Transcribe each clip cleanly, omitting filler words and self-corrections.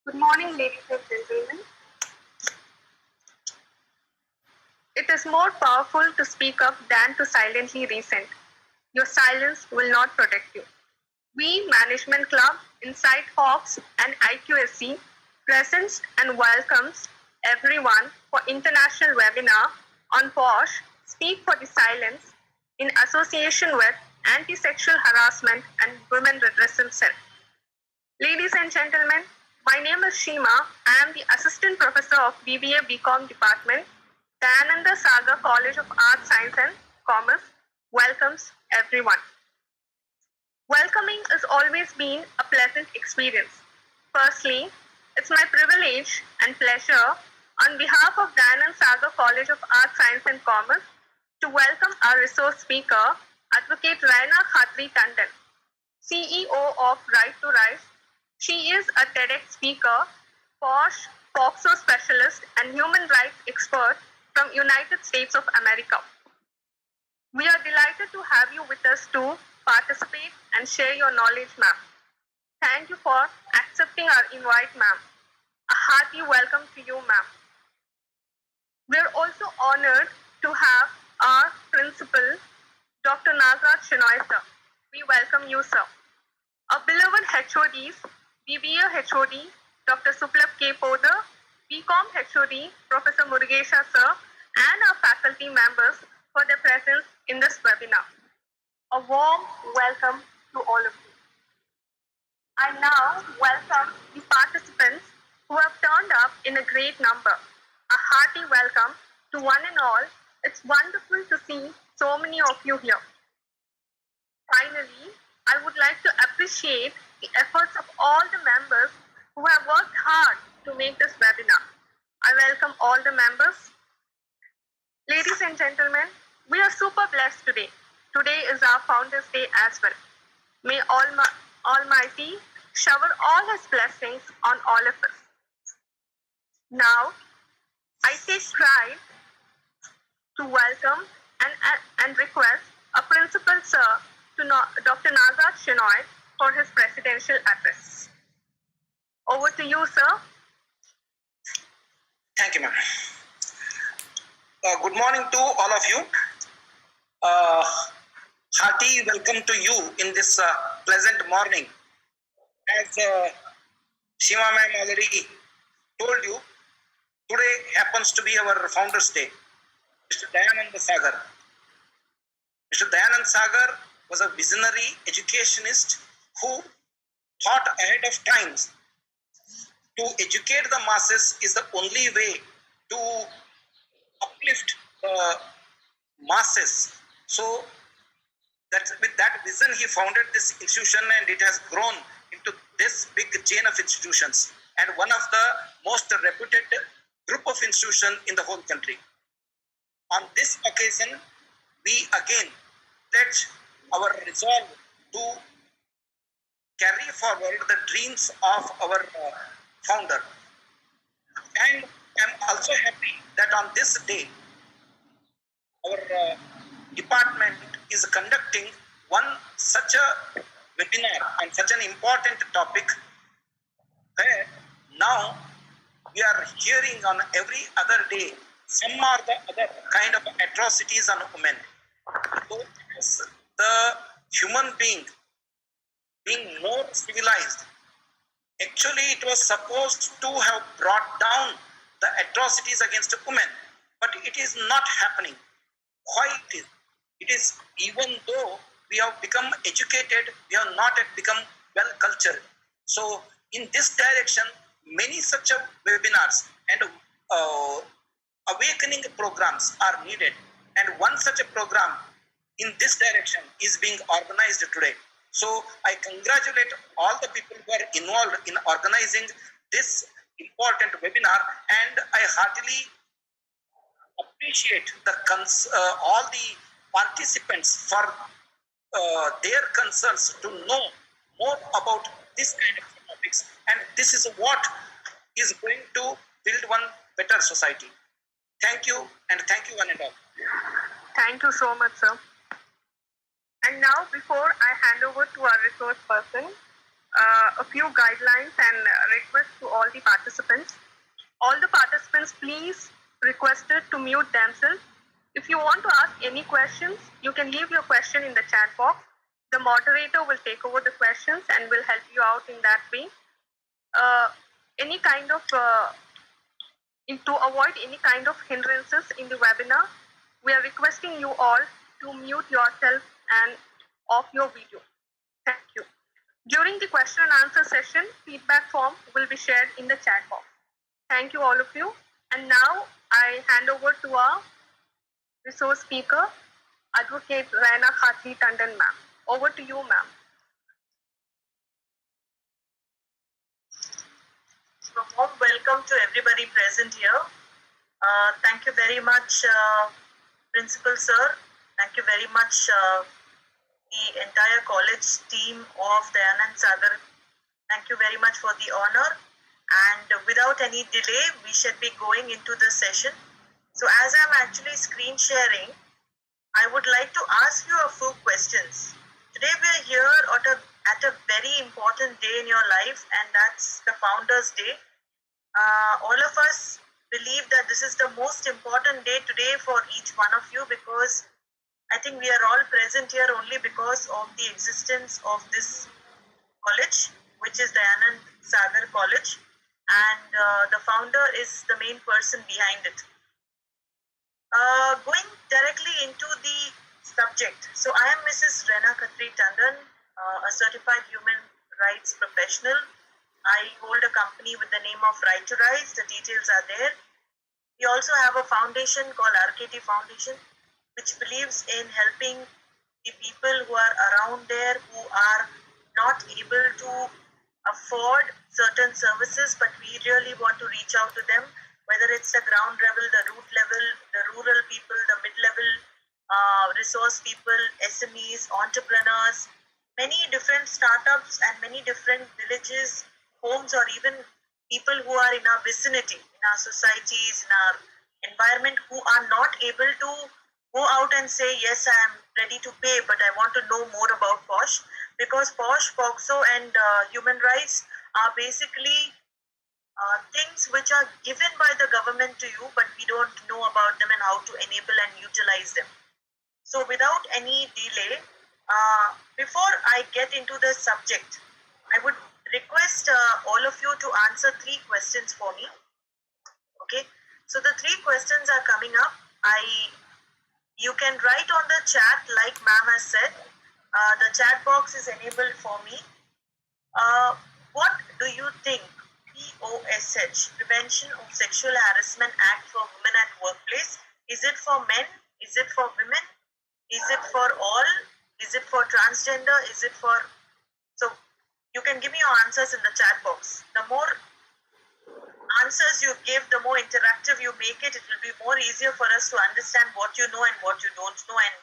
Good morning, ladies and gentlemen. It is more powerful to speak up than to silently resent. Your silence will not protect you. We Management Club, Inside Hawks, and IQSC presents and welcomes everyone for international webinar on POSH, Speak for the Silence, in association with Anti-Sexual Harassment and Women Redressal Cell. Ladies and gentlemen, my name is Shima. I am the Assistant Professor of BBA BCom Department, Dayananda Sagar College of Arts, Science and Commerce. Welcomes everyone. Welcoming has always been a pleasant experience. Firstly, it's my privilege and pleasure on behalf of Dayananda Sagar College of Arts, Science and Commerce to welcome our resource speaker, Advocate Raina Khatri Tandon, CEO of Right to Rise. She is a TEDx speaker, POSH, FOXO specialist, and human rights expert from United States of America. We are delighted to have you with us to participate and share your knowledge, ma'am. Thank you for accepting our invite, ma'am. A hearty welcome to you, ma'am. We are also honored to have our principal, Dr. Nagaraj Shenoy, sir. We welcome you, sir. Our beloved HODs, BBA HOD, Dr. Suplab K. Poder, BCom HOD, Professor Murugesha, sir, and our faculty members for their presence in this webinar. A warm welcome to all of you. I now welcome the participants who have turned up in a great number. A hearty welcome to one and all. It's wonderful to see so many of you here. Finally, I would like to appreciate the efforts of all the members who have worked hard to make this webinar. I welcome all the members. Ladies and gentlemen, we are super blessed today. Today is our Founders Day as well. May Almighty shower all His blessings on all of us. Now, I take pride to welcome and request a Principal Sir to Dr. Nagaraj Shenoy for his presidential address. Over to you, sir. Thank you, ma'am. Good morning to all of you. Hearty welcome to you in this pleasant morning. As Shima ma'am already told you, today happens to be our Founders Day. Mr. Dayananda Sagar. Mr. Dayananda Sagar was a visionary educationist who thought ahead of times. To educate the masses is the only way to uplift the masses. So with that vision, he founded this institution, and it has grown into this big chain of institutions and one of the most reputed group of institutions in the whole country. On this occasion, we again pledge our resolve to carry forward the dreams of our founder. And I'm also happy that on this day, our department is conducting such a webinar on such an important topic, where now we are hearing on every other day some or the other kind of atrocities on women. So as the human being more civilized, actually it was supposed to have brought down the atrocities against women, but it is not happening. Why it is? It is, even though we have become educated, we have not yet become well cultured. So in this direction, many such webinars and awakening programs are needed, and one such a program in this direction is being organized today. So I congratulate all the people who are involved in organizing this important webinar, and I heartily appreciate all the participants for their concerns to know more about this kind of topics, and this is what is going to build one better society. Thank you, and thank you one and all. Thank you so much, sir. And now, before I hand over to our resource person, a few guidelines and requests to all the participants. All the participants, please requested to mute themselves. If you want to ask any questions, you can leave your question in the chat box. The moderator will take over the questions and will help you out in that way. Any kind of to avoid any kind of hindrances in the webinar, we are requesting you all to mute yourself and off your video. Thank you. During the question and answer session, feedback form will be shared in the chat box. Thank you all of you. And now I hand over to our resource speaker, Advocate Raina Khatri Tandon ma'am. Over to you, ma'am. So warm welcome to everybody present here. Thank you very much, Principal Sir. Thank you very much, the entire college team of Dayanand Sagar. Thank you very much for the honor. And without any delay, we should be going into the session. So as I'm actually screen sharing, I would like to ask you a few questions. Today we are here at a very important day in your life, and that's the Founders Day. All of us believe that this is the most important day today for each one of you, because I think we are all present here only because of the existence of this college, which is Dayanand Sagar College, and the founder is the main person behind it. Going directly into the subject. So I am Mrs. Raina Khatri Tandon, a certified human rights professional. I hold a company with the name of Right to Rise. The details are there. We also have a foundation called RKT Foundation, which believes in helping the people who are around there who are not able to afford certain services, but we really want to reach out to them, whether it's the ground level, the root level, the rural people, the mid-level resource people, SMEs, entrepreneurs, many different startups and many different villages, homes, or even people who are in our vicinity, in our societies, in our environment, who are not able to go out and say, yes, I am ready to pay, but I want to know more about POSH, because POSH, POXO, and human rights are basically things which are given by the government to you, but we don't know about them and how to enable and utilize them. So without any delay, before I get into the subject, I would request all of you to answer 3 questions for me. Okay, so the 3 questions are coming up. You can write on the chat like ma'am has said. The chat box is enabled for me. What do you think POSH, Prevention of Sexual Harassment Act for Women at Workplace? Is it for men? Is it for women? Is it for all? Is it for transgender? Is it for... So you can give me your answers in the chat box. The more answers you give, the more interactive you make it, it will be more easier for us to understand what you know and what you don't know and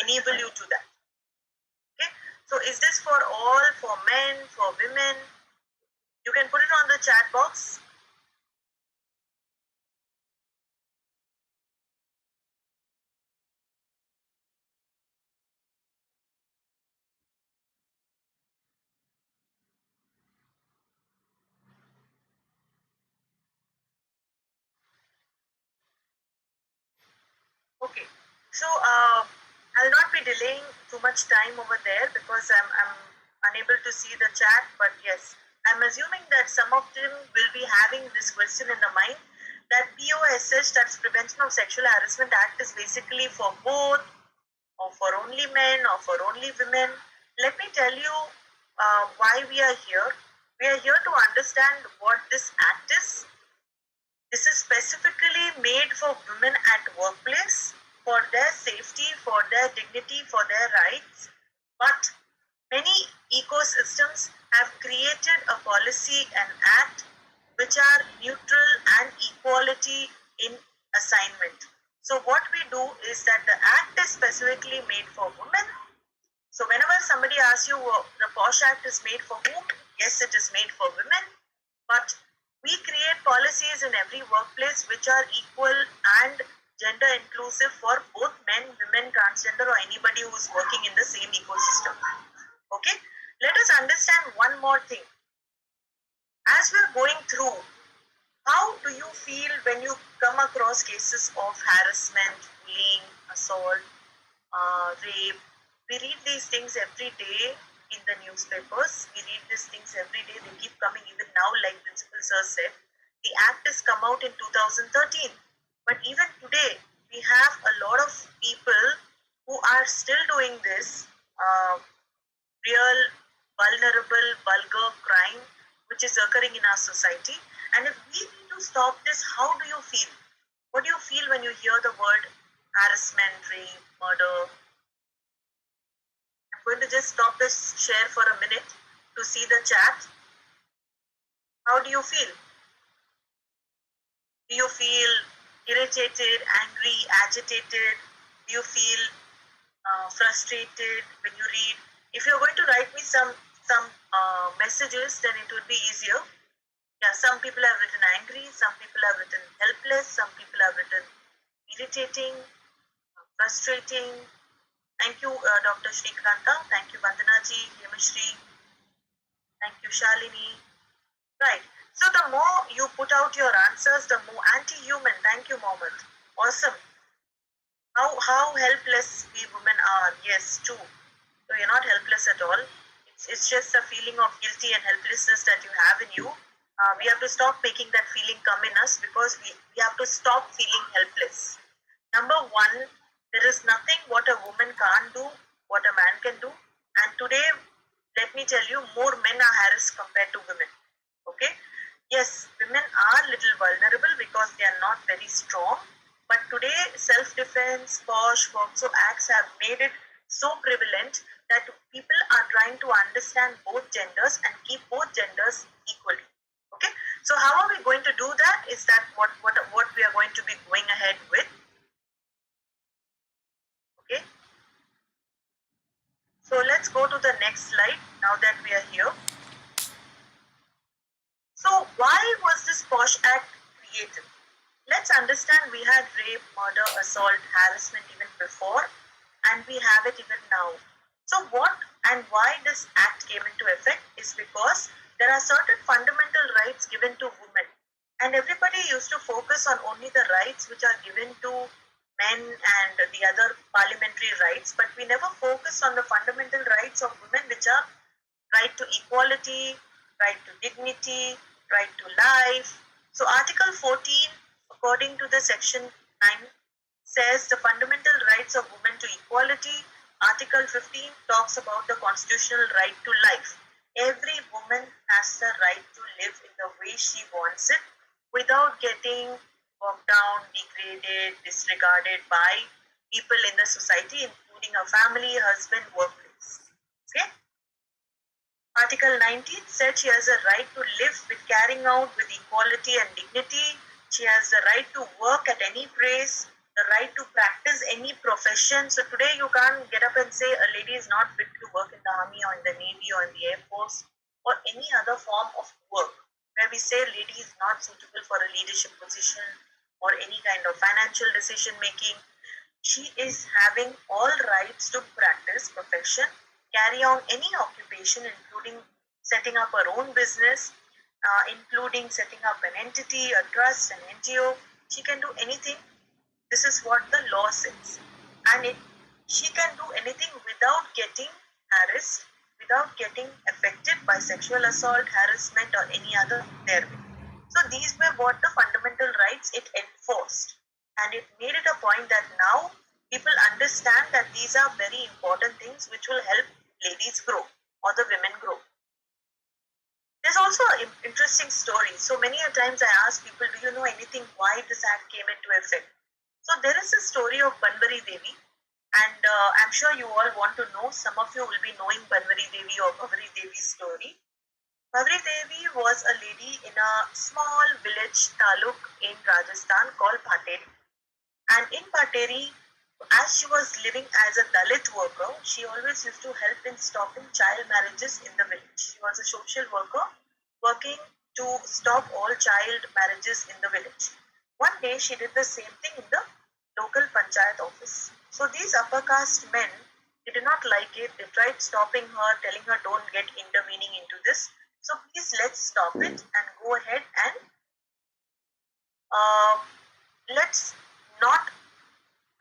enable you to that. Okay, so is this for all, for men, for women? You can put it on the chat box. Okay, so I'll not be delaying too much time over there because I'm unable to see the chat, but yes, I'm assuming that some of them will be having this question in the mind, that POSH, that's Prevention of Sexual Harassment Act, is basically for both, or for only men, or for only women. Let me tell you why we are here. We are here to understand what this act is. This is specifically made for women at workplace, for their safety, for their dignity, for their rights. But many ecosystems have created a policy and act which are neutral and equality in assignment. So what we do is that the act is specifically made for women. So whenever somebody asks you, the POSH Act is made for whom? Yes, it is made for women. But we create policies in every workplace which are equal and gender inclusive for both men, women, transgender, or anybody who is working in the same ecosystem. Okay, let us understand one more thing. As we're going through, how do you feel when you come across cases of harassment, bullying, assault, rape? We read these things every day in the newspapers. We read these things every day. They keep coming even now, like Principal Sir said. The act has come out in 2013. But even today, we have a lot of people who are still doing this real, vulnerable, vulgar crime which is occurring in our society. And if we need to stop this, how do you feel? What do you feel when you hear the word harassment, rape, murder? I'm going to just stop this share for a minute to see the chat. How do you feel? Do you feel irritated, angry, agitated? Do you feel frustrated when you read? If you're going to write me some messages, then it would be easier. Yeah, some people have written angry, some people have written helpless, some people have written irritating, frustrating. Thank you, Dr. Shrikanta. Thank you, Vandanaji, Hemashri. Thank you, Shalini. Right. So the more you put out your answers, the more anti-human. Thank you, Mohammed. Awesome. How helpless we women are. Yes, true. So you're not helpless at all. It's just a feeling of guilty and helplessness that you have in you. We have to stop making that feeling come in us, because we have to stop feeling helpless. Number one, there is nothing what a woman can't do, what a man can do. And today, let me tell you, more men are harassed compared to women. Okay? Yes, women are little vulnerable because they are not very strong. But today, self-defense, POSH, FOXO acts have made it so prevalent that people are trying to understand both genders and keep both genders equally. Okay, so how are we going to do that? Is that what we are going to be going ahead with? Okay, so let's go to the next slide now that we are here. So why was this POSH Act created? Let's understand, we had rape, murder, assault, harassment even before, and we have it even now. So what and why this act came into effect is because there are certain fundamental rights given to women, and everybody used to focus on only the rights which are given to men and the other parliamentary rights, but we never focus on the fundamental rights of women, which are right to equality, right to dignity, right to life. So Article 14, according to the section 9, says the fundamental rights of women to equality. Article 15 talks about the constitutional right to life. Every woman has the right to live in the way she wants it without getting worked down, degraded, disregarded by people in the society, including her family, husband, workplace. Okay? Article 19 said she has a right to live with carrying out with equality and dignity. She has the right to work at any place, the right to practice any profession. So today you can't get up and say a lady is not fit to work in the army or in the navy or in the air force or any other form of work where we say lady is not suitable for a leadership position or any kind of financial decision making. She is having all rights to practice profession, carry on any occupation, including setting up her own business, including setting up an entity, a trust, an NGO. She can do anything. This is what the law says. And she can do anything without getting harassed, without getting affected by sexual assault, harassment, or any other therewith. So these were what the fundamental rights it enforced. And it made it a point that now people understand that these are very important things which will help ladies grow or the women grow. There's also an interesting story. So many a times I ask people, do you know anything why this act came into effect? So there is a story of Banwari Devi, and I'm sure you all want to know. Some of you will be knowing Banwari Devi or Bhavri Devi's story. Bhavri Devi was a lady in a small village taluk in Rajasthan called Bhateri. And in Bhateri, as she was living as a Dalit worker, she always used to help in stopping child marriages in the village. She was a social worker working to stop all child marriages in the village. One day she did the same thing in the local panchayat office. So these upper caste men They did not like it. They tried stopping her, telling her don't get intervening into this. So please let's stop it and go ahead and uh, let's not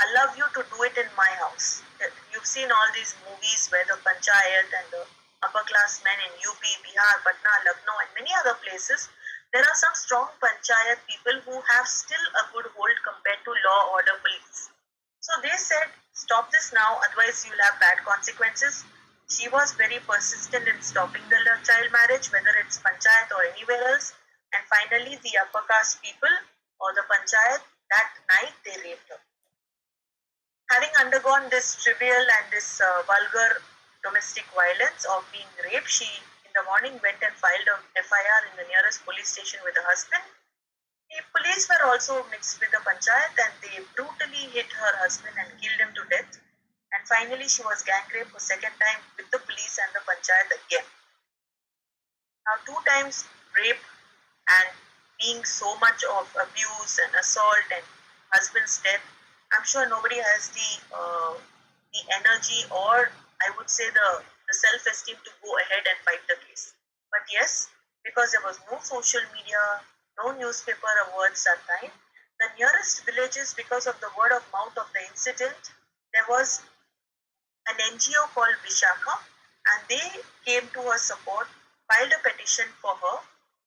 allow you to do it in my house. You've seen all these movies where the panchayat and the upper class men in UP, Bihar, Patna, Lucknow, and many other places, there are some strong panchayat people who have still a good hold compared to law order police. So they said, stop this now, otherwise you'll have bad consequences. She was very persistent in stopping the child marriage, whether it's panchayat or anywhere else. And finally, the upper caste people or the panchayat, that night they raped her. Having undergone this trivial and this vulgar domestic violence of being raped, she in the morning went and filed a FIR in the nearest police station with her husband. The police were also mixed with the panchayat and they brutally hit her husband and killed him to death. And finally, she was gang raped for second time with the police and the panchayat again. Now, 2 times rape and being so much of abuse and assault and husband's death, I'm sure nobody has the energy or I would say the self-esteem to go ahead and fight the case. But yes, because there was no social media, no newspaper awards that time, the nearest villages, because of the word of mouth of the incident, there was an NGO called Vishaka, and they came to her support, filed a petition for her.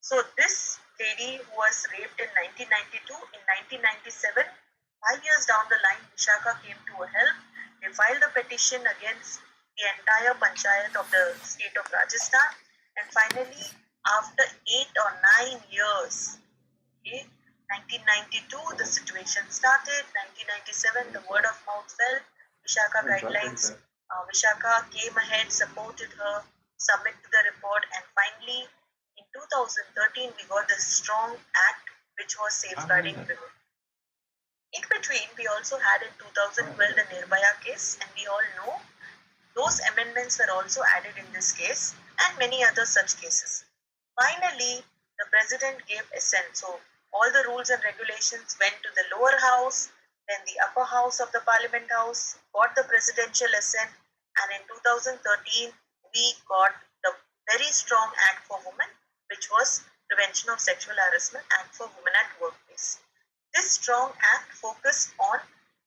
So this lady who was raped in 1992, in 1997, 5 years down the line, Vishaka came to her help. They filed a petition against the entire panchayat of the state of Rajasthan, and finally, after 8 or 9 years, okay, 1992, the situation started. 1997, the word of mouth fell. Vishaka guidelines. Vishaka came ahead, supported her, submitted the report, and finally, in 2013, we got this strong act which was safeguarding women. In between, we also had in 2012 the Nirbhaya case, and we all know those amendments were also added in this case and many other such cases. Finally, the president gave assent. So all the rules and regulations went to the lower house, then the upper house of the parliament house got the presidential assent, and in 2013 we got the very strong act for women, which was Prevention of Sexual Harassment Act for Women at Workplace. This strong act focused on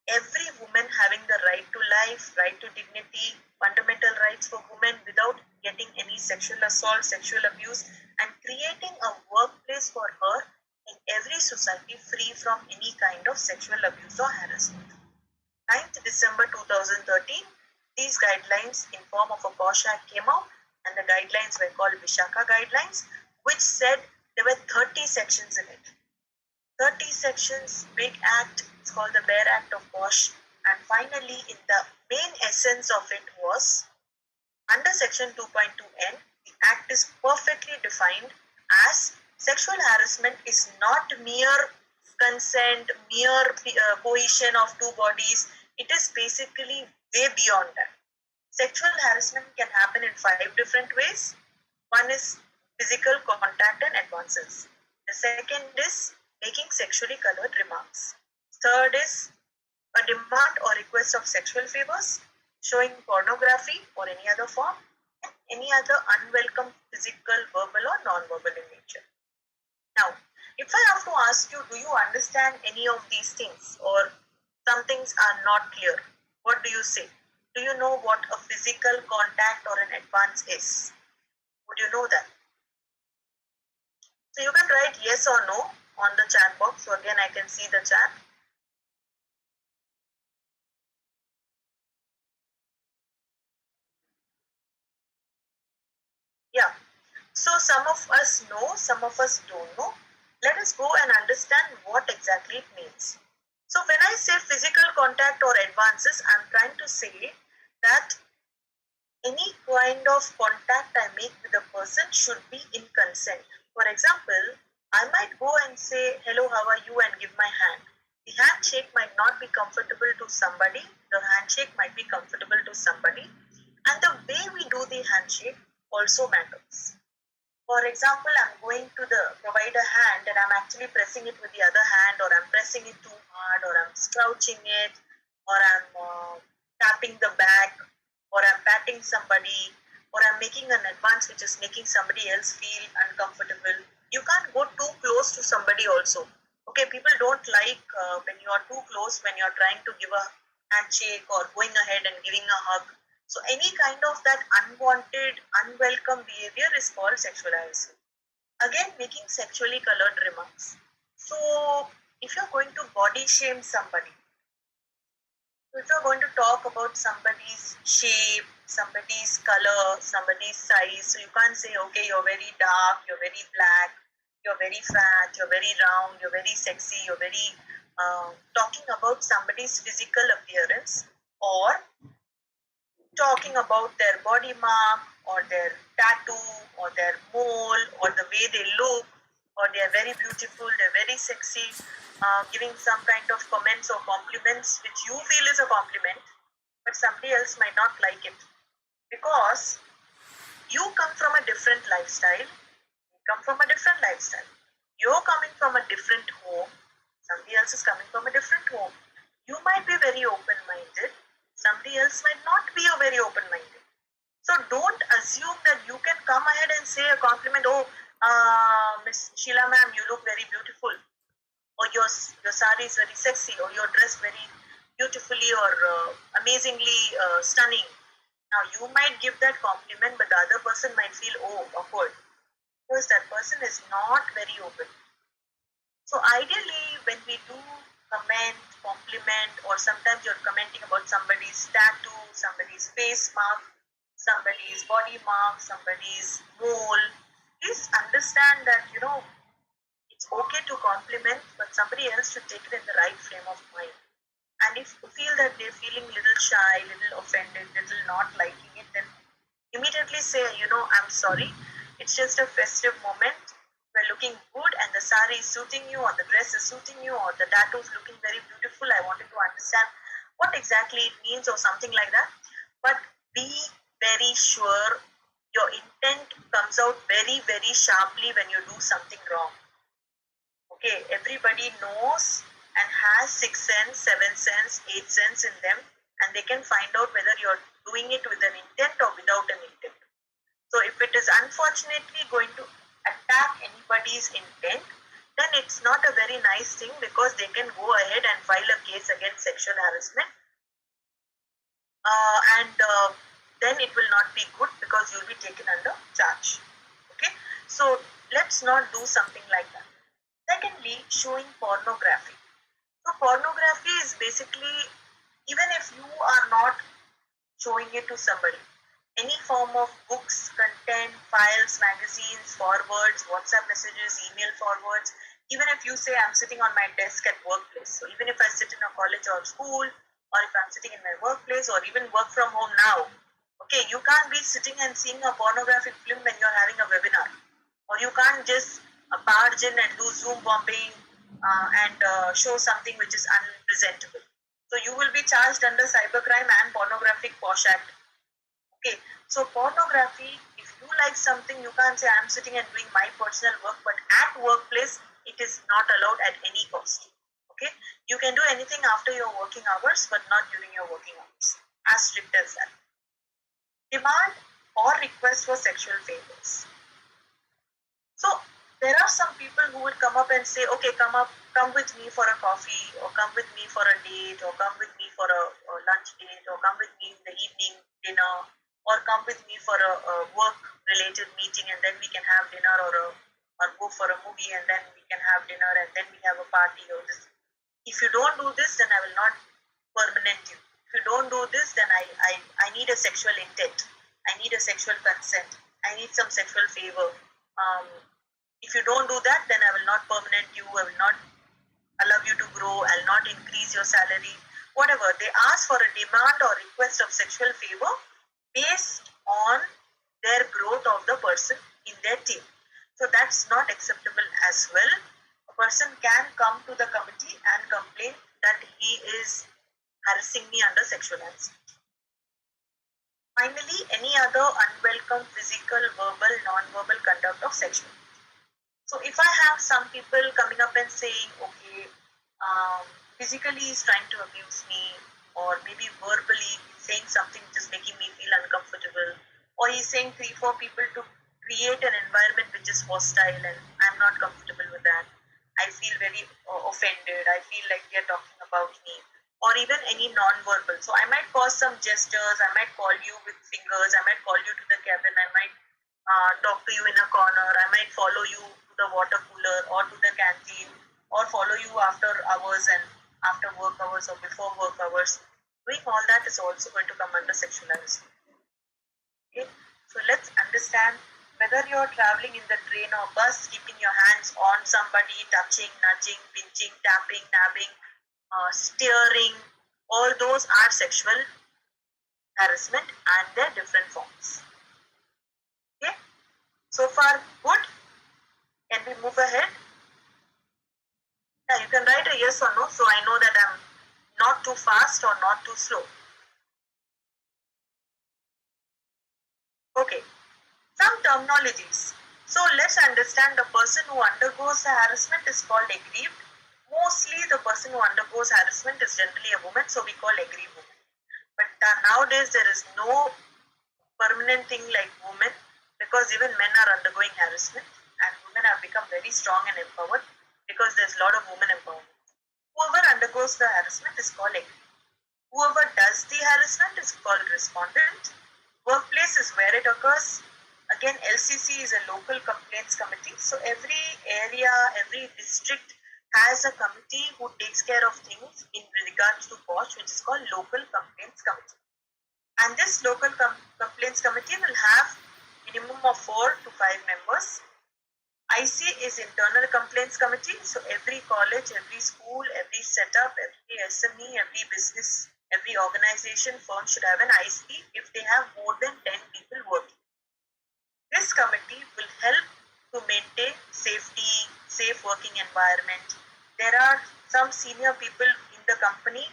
every woman having the right to life, right to dignity, fundamental rights for women without getting any sexual assault, sexual abuse, and creating a workplace for her in every society free from any kind of sexual abuse or harassment. 9th December 2013, these guidelines in form of a POSH Act came out, and the guidelines were called Vishaka Guidelines, which said there were 30 sections in it. 30 sections, big act, it's called the Bare Act of POSH, and finally, in the main essence of it was, under section 2.2n, the act is perfectly defined as sexual harassment is not mere consent, mere cohesion of two bodies. It is basically way beyond that. Sexual harassment can happen in 5 different ways. One is physical contact and advances. The second is making sexually colored remarks. Third is a demand or request of sexual favors, showing pornography or any other form, and any other unwelcome physical, verbal or non-verbal in nature. Now, if I have to ask you, do you understand any of these things or some things are not clear? What do you say? Do you know what a physical contact or an advance is? Would you know that? So you can write yes or no on the chat box. So again, I can see the chat. Yeah. So some of us know, some of us don't know. Let us go and understand what exactly it means. So when I say physical contact or advances, I'm trying to say that any kind of contact I make with a person should be in consent. For example, I might go and say, hello, how are you, and give my hand. The handshake might not be comfortable to somebody, the handshake might be comfortable to somebody, and the way we do the handshake also matters. For example, I'm going to provide a hand and I'm actually pressing it with the other hand, or I'm pressing it too hard, or I'm slouching it, or I'm tapping the back. or I'm patting somebody, or I'm making an advance which is making somebody else feel uncomfortable. You can't go too close to somebody also. Okay, people don't like when you are too close, when you're trying to give a handshake or going ahead and giving a hug. So any kind of that unwanted, unwelcome behavior is called sexual harassment. Again, making sexually colored remarks. So if you're going to body shame somebody, if you're going to talk about somebody's shape, somebody's color, somebody's size, so you can't say, okay, you're very dark, you're very black, you're very fat, you're very round, you're very sexy, you're very talking about somebody's physical appearance, or talking about their body mark or their tattoo or their mole or the way they look, or they're very beautiful, they're very sexy, giving some kind of comments or compliments which you feel is a compliment, but somebody else might not like it because you come from a different lifestyle. You come from a different lifestyle. You're coming from a different home. Somebody else is coming from a different home. You might be very open minded. Somebody else might not be a very open minded. So don't assume that you can come ahead and say a compliment. Oh, Miss Sheila ma'am, you look very beautiful. Or your sari is very sexy. Or you're dressed very beautifully or amazingly stunning. Now you might give that compliment, but the other person might feel, oh, awkward, because that person is not very open. So ideally, when we do comment, compliment, or sometimes you're commenting about somebody's tattoo, somebody's face mark, somebody's body mark, somebody's mole, please understand that, it's okay to compliment, but somebody else should take it in the right frame of mind. And if you feel that they're feeling little shy, little offended, little not liking it, then immediately say, I'm sorry. It's just a festive moment. We're looking good and the sari is suiting you, or the dress is suiting you, or the tattoo is looking very beautiful. I wanted to understand what exactly it means or something like that. But be very sure your intent comes out very, very sharply when you do something wrong. Okay, everybody knows and has sixth sense, seventh sense, eighth sense in them, and they can find out whether you're doing it with an intent or without an intent. So if it is unfortunately going to attack anybody's intent, then it's not a very nice thing, because they can go ahead and file a case against sexual harassment, and then it will not be good because you'll be taken under charge. Okay, so let's not do something like that. Secondly, showing pornography. So pornography is basically, even if you are not showing it to somebody, any form of books, content, files, magazines, forwards, WhatsApp messages, email forwards, even if you say I'm sitting on my desk at workplace, so even if I sit in a college or school, or if I'm sitting in my workplace, or even work from home now, okay, you can't be sitting and seeing a pornographic film when you're having a webinar, or you can't just barge in and do Zoom bombing and show something which is unpresentable. So you will be charged under cybercrime and pornographic POSH Act. Okay, so pornography, if you like something, you can't say I'm sitting and doing my personal work, but at workplace, it is not allowed at any cost. Okay, you can do anything after your working hours, but not during your working hours. As strict as that. Demand or request for sexual favors. So there are some people who will come up and say, okay, come with me for a coffee, or come with me for a date, or come with me for a lunch date, or come with me in the evening dinner, or come with me for a work-related meeting, and then we can have dinner, or go for a movie, and then we can have dinner, and then we have a party, or this. If you don't do this, then I will not permanent you. If you don't do this, then I need a sexual intent. I need a sexual consent. I need some sexual favor. If you don't do that, then I will not permanent you. I will not allow you to grow. I'll not increase your salary. Whatever. They ask for a demand or request of sexual favor based on their growth of the person in their team. So that's not acceptable as well. A person can come to the committee and complain that he is harassing me under sexual harassment. Finally, any other unwelcome physical, verbal, non-verbal conduct of sexual. So if I have some people coming up and saying, okay, physically he's trying to abuse me, or maybe verbally he's saying something which is making me feel uncomfortable, or he's saying 3-4 people to create an environment which is hostile, and I'm not comfortable with that. I feel very offended. I feel like they're talking about me, or even any non-verbal. So I might cause some gestures. I might call you with fingers. I might call you to the cabin. I might talk to you in a corner. I might follow you to the water cooler or to the canteen, or follow you after hours and after work hours or before work hours. Doing all that is also going to come under sexual harassment. Okay, so let's understand whether you're traveling in the train or bus, keeping your hands on somebody, touching, nudging, pinching, tapping, nabbing, steering, all those are sexual harassment and their different forms. Okay, so far good. Can we move ahead? Yeah, you can write a yes or no, so I know that I'm not too fast or not too slow. Okay, some terminologies. So let's understand the person who undergoes the harassment is called aggrieved. Mostly the person who undergoes harassment is generally a woman, so we call aggrieved woman. But nowadays there is no permanent thing like women, because even men are undergoing harassment and women have become very strong and empowered because there's a lot of women empowerment. Whoever undergoes the harassment is called aggrieved. Whoever does the harassment is called respondent. Workplace is where it occurs. Again, LCC is a local complaints committee. So every area, every district has a committee who takes care of things in regards to POSH, which is called local complaints committee. And this local complaints committee will have minimum of 4 to 5 members. IC is internal complaints committee. So every college, every school, every setup, every SME, every business, every organization, firm should have an IC if they have more than 10 people working. This committee will help to maintain safety, safe working environment. There are some senior people in the company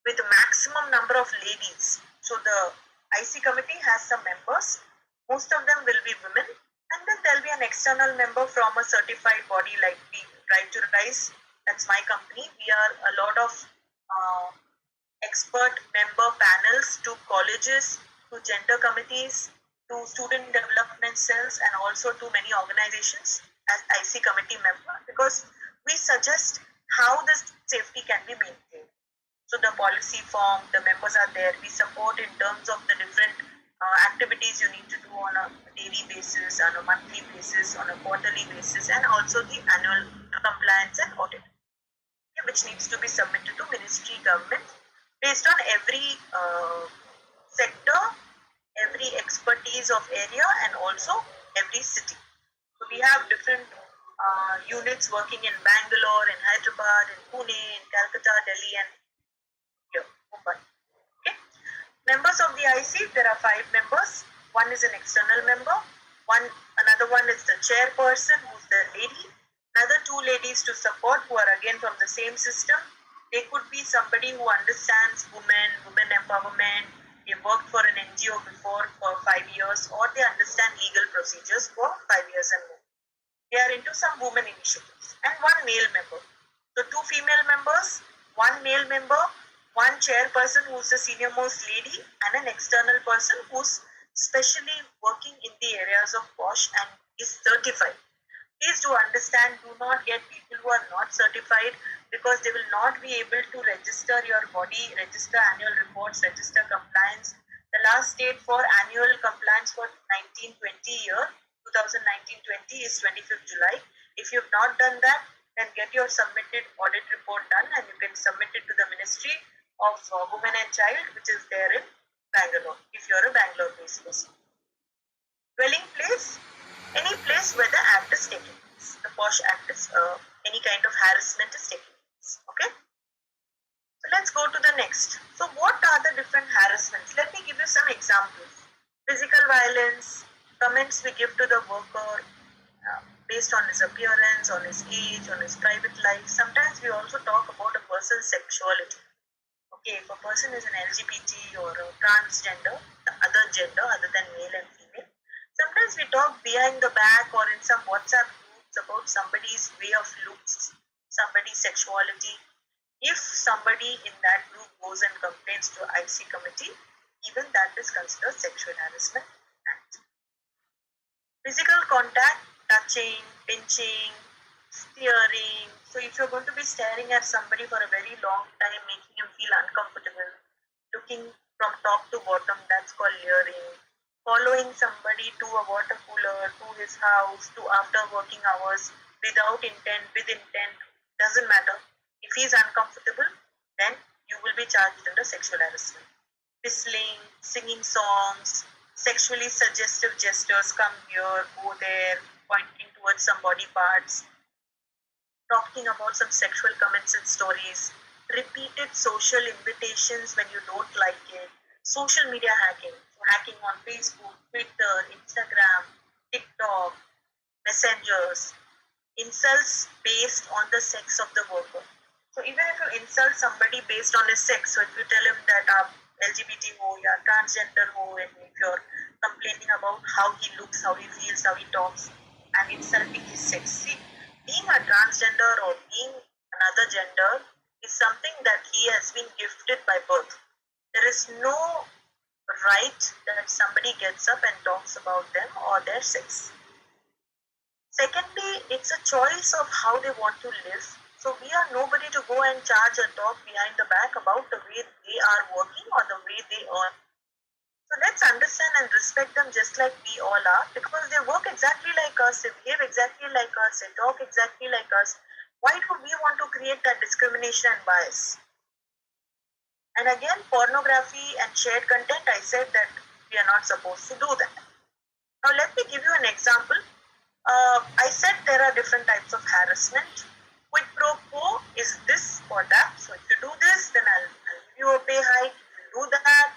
with a maximum number of ladies. So the IC committee has some members. Most of them will be women. And then there'll be an external member from a certified body like we Right to Rise. That's my company. We are a lot of expert member panels to colleges, to gender committees, to student development cells, and also to many organizations as IC committee member, because we suggest how the safety can be maintained. So the policy form, the members are there. We support in terms of the different activities you need to do on a daily basis, on a monthly basis, on a quarterly basis, and also the annual compliance and audit, which needs to be submitted to ministry government based on every sector, every expertise of area, and also every city. So we have different units working in Bangalore, in Hyderabad, in Pune, in Calcutta, Delhi, and here, Mumbai. Okay. Members of the IC, there are 5 members. One is an external member. Another one is the chairperson, who's the lady. Another 2 ladies to support, who are again from the same system. They could be somebody who understands women empowerment. They worked for an NGO before for 5 years, or they understand legal procedures for 5 years and more. They are into some women initiatives. And 1 male member. So 2 female members, 1 male member, 1 chairperson who's the senior most lady, and an external person who's specially working in the areas of POSH and is certified. Please do understand, do not get people who are not certified, because they will not be able to register your body, register annual reports, register compliance. The last date for annual compliance for 19-20 year, 2019-20 is 25th July. If you've not done that, then get your submitted audit report done, and you can submit it to the Ministry of Women and Child, which is there in Bangalore, if you're a Bangalore-based person. Dwelling place, any place where the act is taking place. The POSH act is any kind of harassment is taking place. Okay. So let's go to the next. So what are the different harassments? Let me give you some examples. Physical violence, comments we give to the worker based on his appearance, on his age, on his private life. Sometimes we also talk about a person's sexuality. Okay, if a person is an LGBT or a transgender, the other gender other than male and female, sometimes we talk behind the back or in some WhatsApp groups about somebody's way of looks, somebody's sexuality. If somebody in that group goes and complains to IC committee, even that is considered sexual harassment act. Physical contact, touching, pinching, staring. So if you're going to be staring at somebody for a very long time, making him feel uncomfortable, looking from top to bottom, that's called leering. Following somebody to a water cooler, to his house, to after working hours, without intent, with intent, doesn't matter. If he's uncomfortable, then you will be charged under sexual harassment. Whistling, singing songs, sexually suggestive gestures, come here, go there, pointing towards some body parts, talking about some sexual comments and stories, repeated social invitations when you don't like it, social media hacking, so hacking on Facebook, Twitter, Instagram, TikTok, messengers, insults based on the sex of the worker. So even if you insult somebody based on his sex, so if you tell him that LGBT ho, yeah, transgender ho, and if you're complaining about how he looks, how he feels, how he talks, and insulting his sex. See, being a transgender or being another gender is something that he has been gifted by birth. There is no right that somebody gets up and talks about them or their sex. Secondly, it's a choice of how they want to live. So we are nobody to go and charge or talk behind the back about the way they are working or the way they earn. So let's understand and respect them just like we all are, because they work exactly like us, they behave exactly like us, they talk exactly like us. Why do we want to create that discrimination and bias? And again, pornography and shared content, I said that we are not supposed to do that. Now let me give you an example. I said there are different types of harassment. Quid pro quo is this or that. So if you do this, then I'll give you a pay hike. If you do that,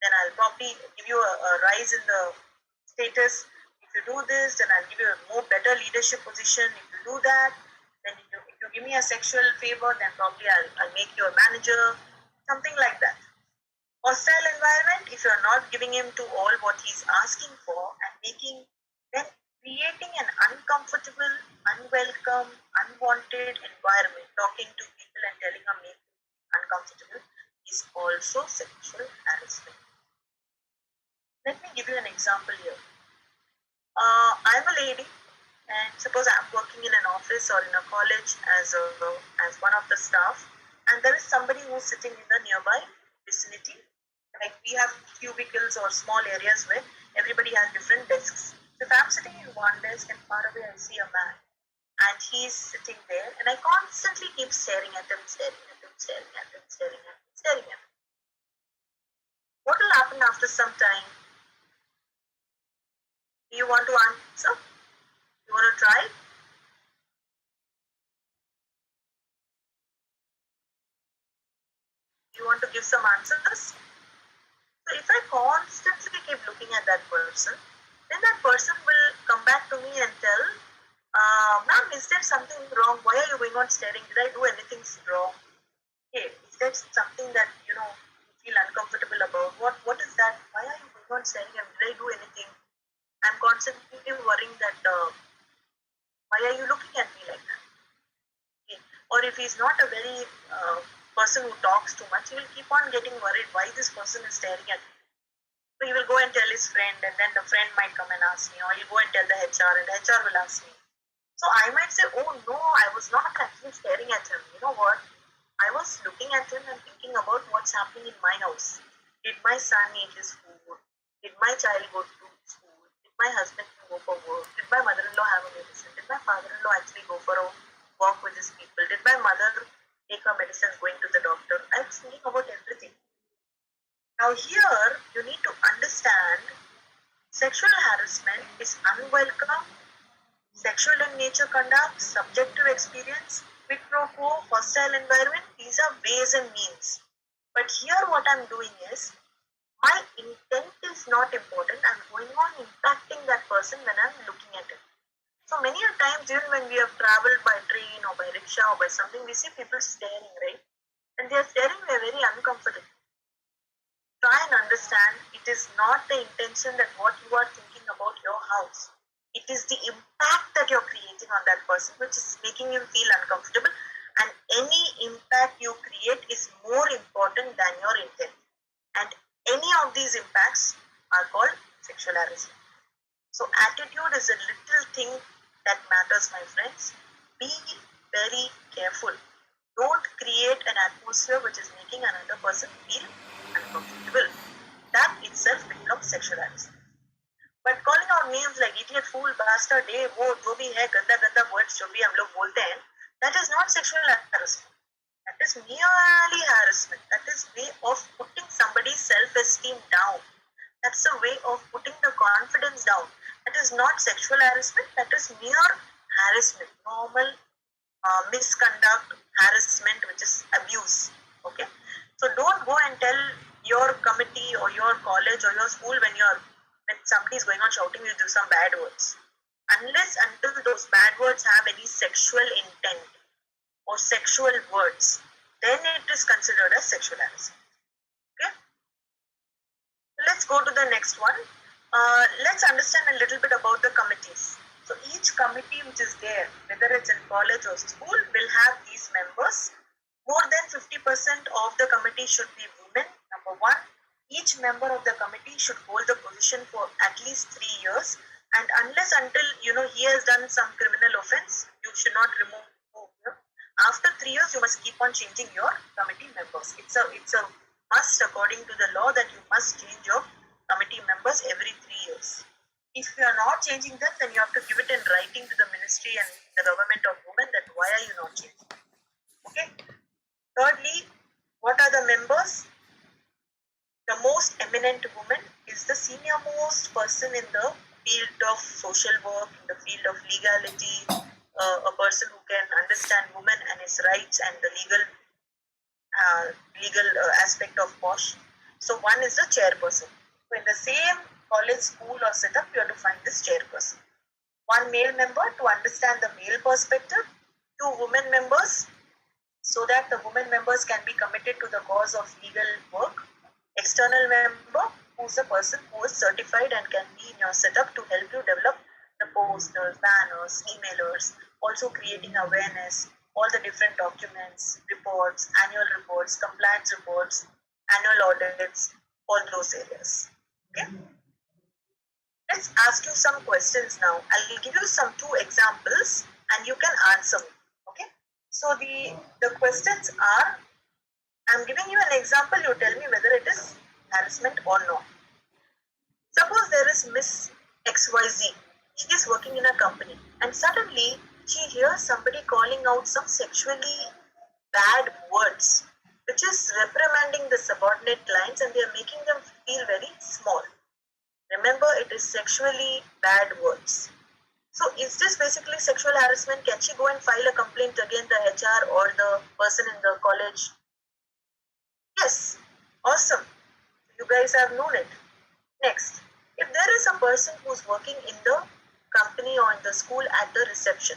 then I'll probably give you a rise in the status. If you do this, then I'll give you a more better leadership position. If you do that, then if you give me a sexual favor, then probably I'll make you a manager. Something like that. Hostile environment, if you're not giving him to all what he's asking for and then creating an uncomfortable, unwelcome, unwanted environment, talking to people and telling them make uncomfortable is also sexual harassment. Let me give you an example here. I'm a lady, and suppose I'm working in an office or in a college as one of the staff, and there is somebody who's sitting in the nearby vicinity. Like we have cubicles or small areas where everybody has different desks. So if I'm sitting in one desk and far away I see a man and he's sitting there and I constantly keep staring at him, staring at him, staring at him, staring at him, staring at him. What will happen after some time? Do you want to answer? You want to try? You want to give some answers? So if I constantly keep looking at that person, then that person will come back to me and tell, ma'am, is there something wrong? Why are you going on staring? Did I do anything wrong? Hey, is there something that you feel uncomfortable about? What is that? Why are you going on staring? And did I do anything? I'm constantly worrying that why are you looking at me like that? Okay. Or if he's not a very person who talks too much, he will keep on getting worried why this person is staring at me. So he will go and tell his friend, and then the friend might come and ask me, or he'll go and tell the HR, and the HR will ask me. So I might say, oh no, I was not actually staring at him. You know what? I was looking at him and thinking about what's happening in my house. Did my son eat his food? Did my child go to school? Did my husband go for work? Did my mother-in-law have a medicine? Did my father-in-law actually go for a walk with his people? Did my mother take her medicine going to the doctor? I was thinking about everything. Now here, you need to understand sexual harassment is unwelcome, sexual in nature conduct, subjective experience, quid pro quo, hostile environment. These are ways and means. But here what I'm doing is, my intent is not important. I'm going on impacting that person when I'm looking at it. So many times, even when we have traveled by train or by rickshaw or by something, we see people staring, right? And they are staring, we are very uncomfortable. Try and understand, it is not the intention that what you are thinking about your house. It is the impact that you're creating on that person which is making him feel uncomfortable, and any impact you create is more important than your intent. And Any of these impacts are called sexual harassment. So attitude is a little thing that matters, my friends. Be very careful. Don't create an atmosphere which is making another person feel uncomfortable. That itself becomes sexual harassment. But calling out names like idiot, fool, bastard, वो जो भी है गंदा गंदा words जो भी हम लोग बोलते हैं, that is not sexual harassment. That is merely harassment. That is way of putting somebody's self-esteem down. That's a way of putting the confidence down. That is not sexual harassment. That is mere harassment. Normal misconduct, harassment, which is abuse. Okay. So don't go and tell your committee or your college or your school when somebody is going on shouting you do some bad words. Unless until those bad words have any sexual intent or sexual words, then it is considered as sexual harassment. Okay. Let's go to the next one. Let's understand a little bit about the committees. So each committee which is there, whether it's in college or school, will have these members. More than 50% of the committee should be women, number one. Each member of the committee should hold the position for at least 3 years. And unless until he has done some criminal offense, you should not remove him. After 3 years, you must keep on changing your committee members. It's a must according to the law that you must change your committee members every 3 years. If you are not changing them, then you have to give it in writing to the ministry and the government of women that why are you not changing? Okay. Thirdly, what are the members? The most eminent woman is the senior most person in the field of social work, in the field of legality, a person who can understand women and his rights and the legal aspect of POSH. So one is the chairperson. So in the same college, school or setup, you have to find this chairperson. One male member to understand the male perspective, 2 women members so that the women members can be committed to the cause of legal work. External member who's a person who is certified and can be in your setup to help you develop the posters, banners, emailers, also creating awareness, all the different documents, reports, annual reports, compliance reports, annual audits, all those areas. Okay. Let's ask you some questions now. I'll give you some 2 examples and you can answer me. Okay. So the questions are, I'm giving you an example, you tell me whether it is harassment or not. Suppose there is Miss XYZ. She is working in a company and suddenly she hears somebody calling out some sexually bad words, which is reprimanding the subordinate clients and they are making them feel very small. Remember, it is sexually bad words. So is this basically sexual harassment? Can she go and file a complaint against the HR or the person in the college? Yes. Awesome. You guys have known it. Next, if there is a person who's working in the company or in the school at the reception,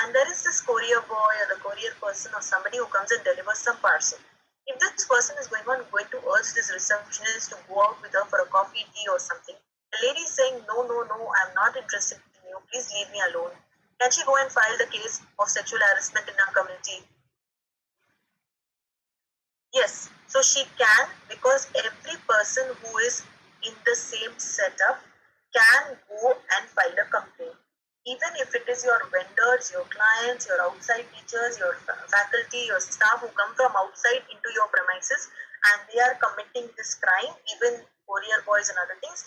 and there is this courier boy or the courier person or somebody who comes and delivers some parcel, if this person is going to urge this receptionist to go out with her for a coffee, tea or something, the lady is saying, no, I'm not interested in you, please leave me alone. Can she go and file the case of sexual harassment in our community? Yes, so she can, because every person who is in the same setup can go and file a complaint. Even if it is your vendors, your clients, your outside teachers, your faculty, your staff who come from outside into your premises and they are committing this crime, even courier boys and other things,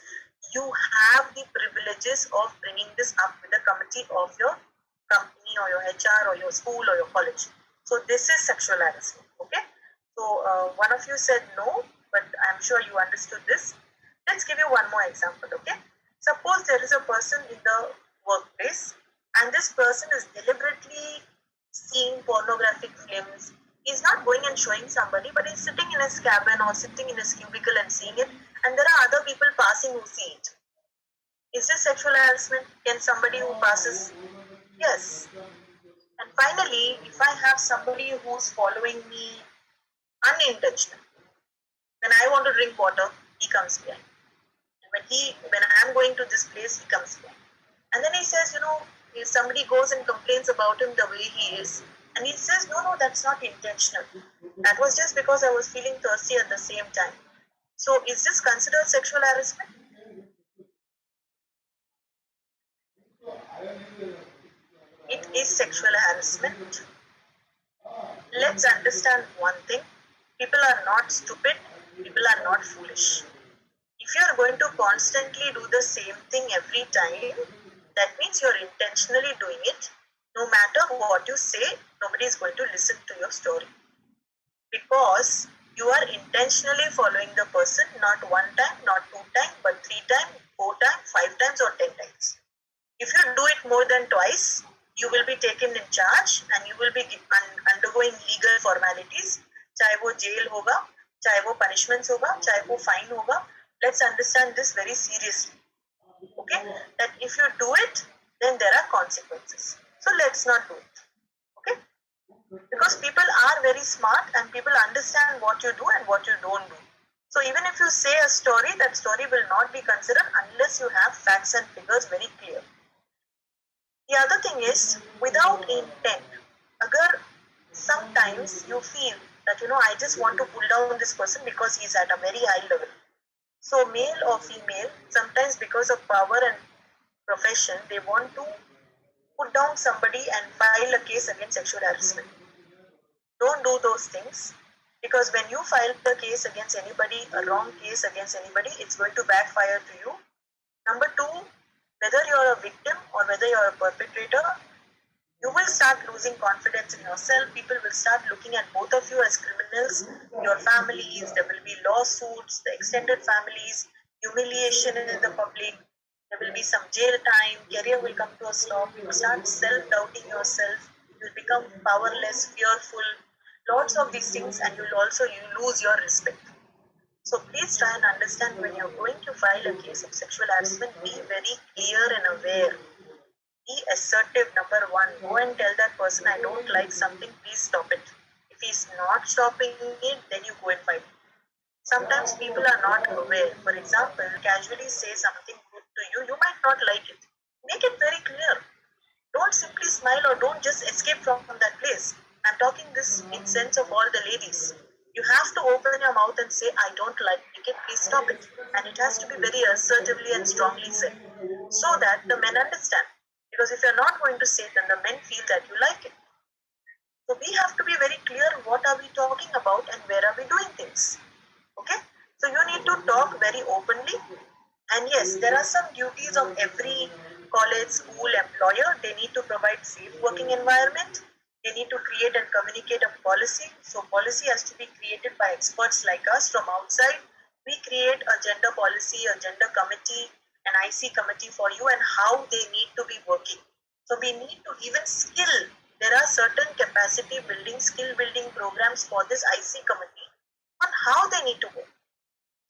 you have the privileges of bringing this up with the committee of your company or your HR or your school or your college. So this is sexual harassment. Okay. So one of you said no, but I'm sure you understood this. Let's give you one more example. Okay. Suppose there is a person in the workplace and this person is deliberately seeing pornographic films. He's not going and showing somebody, but he's sitting in his cabin or sitting in his cubicle and seeing it, and there are other people passing who see it. Is this sexual harassment? Can somebody who passes? Yes. And finally, if I have somebody who's following me unintentionally, when I want to drink water, he comes behind. When I'm going to this place, he comes behind. And then he says, if somebody goes and complains about him the way he is, and he says, no, that's not intentional. That was just because I was feeling thirsty at the same time. So is this considered sexual harassment? It is sexual harassment. Let's understand one thing. People are not stupid. People are not foolish. If you are going to constantly do the same thing every time, that means you're intentionally doing it. No matter what you say, nobody is going to listen to your story. Because you are intentionally following the person, not one time, not two times, but 3 times, 4 times, 5 times, or 10 times. If you do it more than twice, you will be taken in charge and you will be undergoing legal formalities. चाहे वो jail होगा, चाहे वो punishments होगा, चाहे वो fine होगा. Let's understand this very seriously. Okay, that if you do it, then there are consequences. So let's not do it. Okay, because people are very smart and people understand what you do and what you don't do. So even if you say a story, that story will not be considered unless you have facts and figures very clear. The other thing is, without intent, agar sometimes you feel that, I just want to pull down this person because he's at a very high level. So male or female, sometimes because of power and profession, they want to put down somebody and file a case against sexual harassment. Don't do those things, because when you file the case against anybody, a wrong case against anybody, it's going to backfire to you. Number two, whether you're a victim or whether you're a perpetrator, you will start losing confidence in yourself. People will start looking at both of you as criminals, your families, there will be lawsuits, the extended families, humiliation in the public, there will be some jail time, career will come to a stop, you will start self-doubting yourself, you will become powerless, fearful, lots of these things, and you lose your respect. So please try and understand, when you're going to file a case of sexual harassment, be very clear and aware. Be assertive, number one. Go and tell that person, I don't like something, please stop it. If he's not stopping it, then you go and fight. Sometimes people are not aware. For example, casually say something good to you, you might not like it. Make it very clear. Don't simply smile or don't just escape from that place. I'm talking this in sense of all the ladies. You have to open your mouth and say, I don't like it, please stop it. And it has to be very assertively and strongly said, so that the men understand. Because if you're not going to say it, then the men feel that you like it. So we have to be very clear, what are we talking about and where are we doing things. Okay? So you need to talk very openly. And yes, there are some duties of every college, school, employer. They need to provide safe working environment. They need to create and communicate a policy. So policy has to be created by experts like us from outside. We create a gender policy, a gender committee, an IC committee for you, and how they need to be working. So we need to even skill. There are certain capacity building, skill building programs for this IC committee on how they need to work.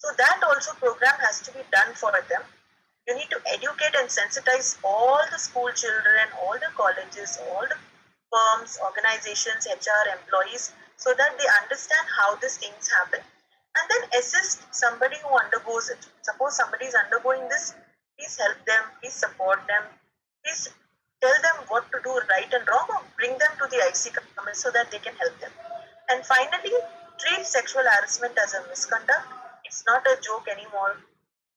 So that also program has to be done for them. You need to educate and sensitize all the school children, all the colleges, all the firms, organizations, HR employees, so that they understand how these things happen, and then assist somebody who undergoes it. Suppose somebody is undergoing this, please help them, please support them, please tell them what to do right and wrong, or bring them to the IC committee so that they can help them. And finally, treat sexual harassment as a misconduct. It's not a joke anymore,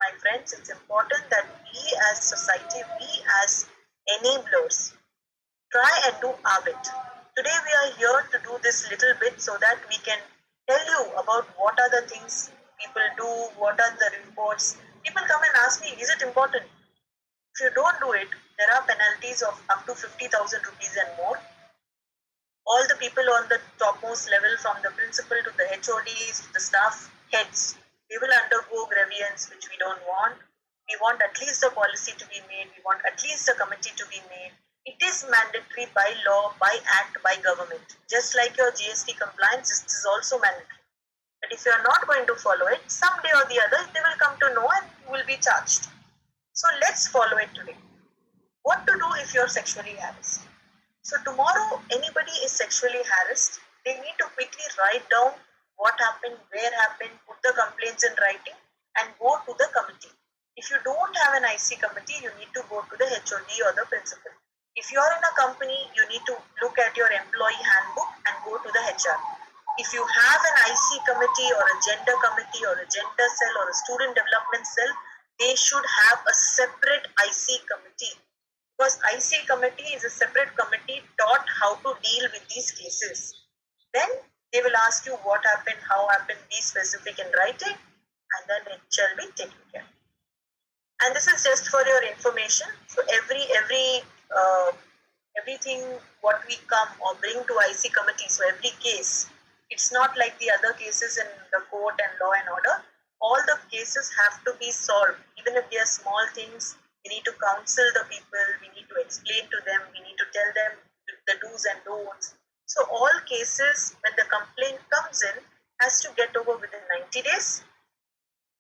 my friends. It's important that we as society, we as enablers, try and do our bit. Today we are here to do this little bit so that we can tell you about what are the things people do, what are the reports. People come and ask me, is it important? If you don't do it, there are penalties of up to 50,000 rupees and more. All the people on the topmost level, from the principal to the HODs to the staff heads, they will undergo grievance, which we don't want. We want at least a policy to be made. We want at least a committee to be made. It is mandatory by law, by act, by government. Just like your GST compliance, this is also mandatory. But if you are not going to follow it, someday or the other, they will come to know and you will be charged. So let's follow it today. What to do if you are sexually harassed? So tomorrow, anybody is sexually harassed, they need to quickly write down what happened, where happened, put the complaints in writing, and go to the committee. If you don't have an IC committee, you need to go to the HOD or the principal. If you are in a company, you need to look at your employee handbook and go to the HR. If you have an IC committee or a gender committee or a gender cell or a student development cell, they should have a separate IC committee, because IC committee is a separate committee taught how to deal with these cases. Then they will ask you what happened, how happened, be specific in writing, and then it shall be taken care. And this is just for your information. So everything what we come or bring to IC committee, so every case, it's not like the other cases in the court and law and order. All the cases have to be solved, even if they are small things. We need to counsel the people, we need to explain to them, we need to tell them the do's and don'ts. So all cases, when the complaint comes in, has to get over within 90 days.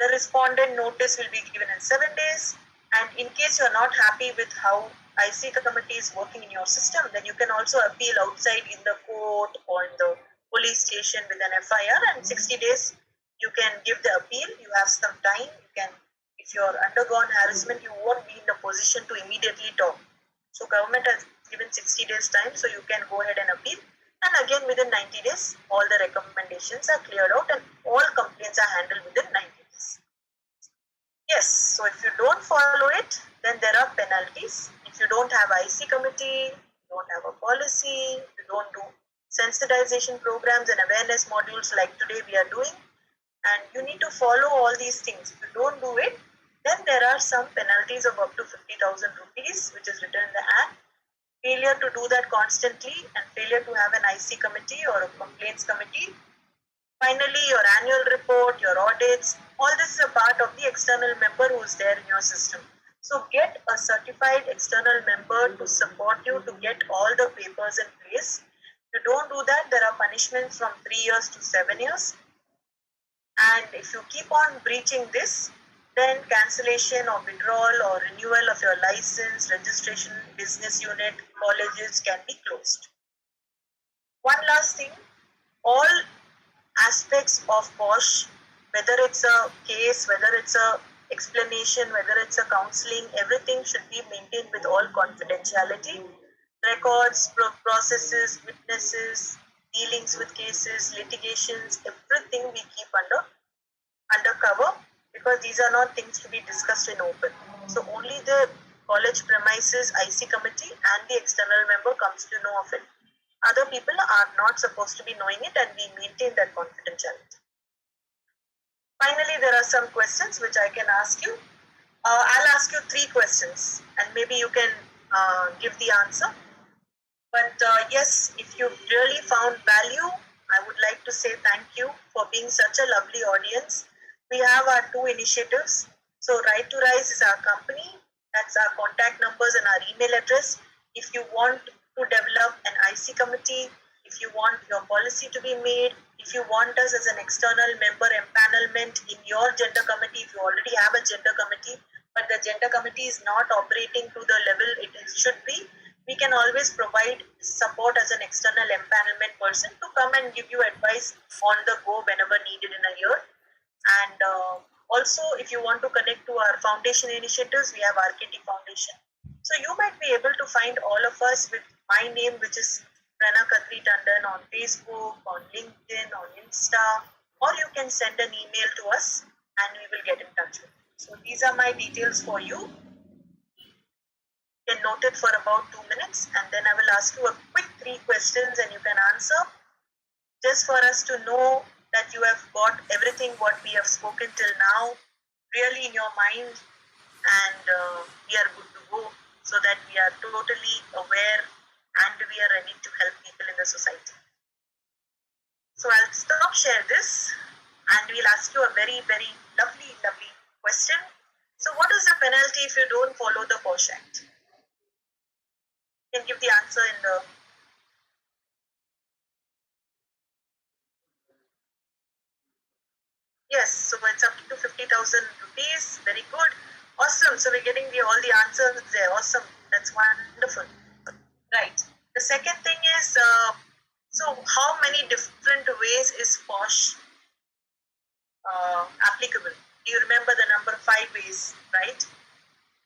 The respondent notice will be given in 7 days. And in case you're not happy with how IC committee is working in your system, then you can also appeal outside in the court or in the police station with an FIR, and 60 days you can give the appeal. You have some time. You can, if you're undergone harassment, you won't be in the position to immediately talk. So government has given 60 days time, so you can go ahead and appeal. And again, within 90 days, all the recommendations are cleared out and all complaints are handled within 90 days. Yes, so if you don't follow it, then there are penalties. If you don't have IC committee, you don't have a policy, you don't do sensitization programs and awareness modules like today we are doing, and you need to follow all these things. If you don't do it, then there are some penalties of up to 50,000 rupees, which is written in the act. Failure to do that constantly and failure to have an IC committee or a complaints committee. Finally, your annual report, your audits, all this is a part of the external member who is there in your system. So get a certified external member to support you to get all the papers in place. If you don't do that, there are punishments from 3 years to 7 years. And if you keep on breaching this, then cancellation or withdrawal or renewal of your license, registration, business unit, colleges can be closed. One last thing, all aspects of POSH, whether it's a case, whether it's a explanation, whether it's a counseling, everything should be maintained with all confidentiality. Records, processes, witnesses, dealings with cases, litigations, everything we keep undercover, because these are not things to be discussed in open. So only the college premises IC committee and the external member comes to know of it. Other people are not supposed to be knowing it, and we maintain that confidentiality. Finally, there are some questions which I can ask you. I'll ask you 3 questions and maybe you can give the answer. But yes, if you really found value, I would like to say thank you for being such a lovely audience. We have our 2 initiatives. So Right to Rise is our company. That's our contact numbers and our email address. If you want to develop an IC committee, if you want your policy to be made, if you want us as an external member empanelment in your gender committee, if you already have a gender committee, but the gender committee is not operating to the level it should be, we can always provide support as an external empanelment person to come and give you advice on the go whenever needed in a year. And also, if you want to connect to our foundation initiatives, we have RKT Foundation. So you might be able to find all of us with my name, which is Rana Khatri Tandon, on Facebook, on LinkedIn, on Insta, or you can send an email to us and we will get in touch with you. So these are my details for you. You can note it for about 2 minutes, and then I will ask you a quick 3 questions and you can answer, just for us to know that you have got everything what we have spoken till now really in your mind, and we are good to go, so that we are totally aware and we are ready to help people in the society. So I'll stop share this and we'll ask you a very, very lovely question. So what is the penalty if you don't follow the POSH Act? You can give the answer in the... Yes, so it's up to 50,000 rupees. Very good. Awesome. So we're getting all the answers there. Awesome. That's wonderful. Right. The second thing is, so how many different ways is POSH applicable? Do you remember the number 5 ways, right?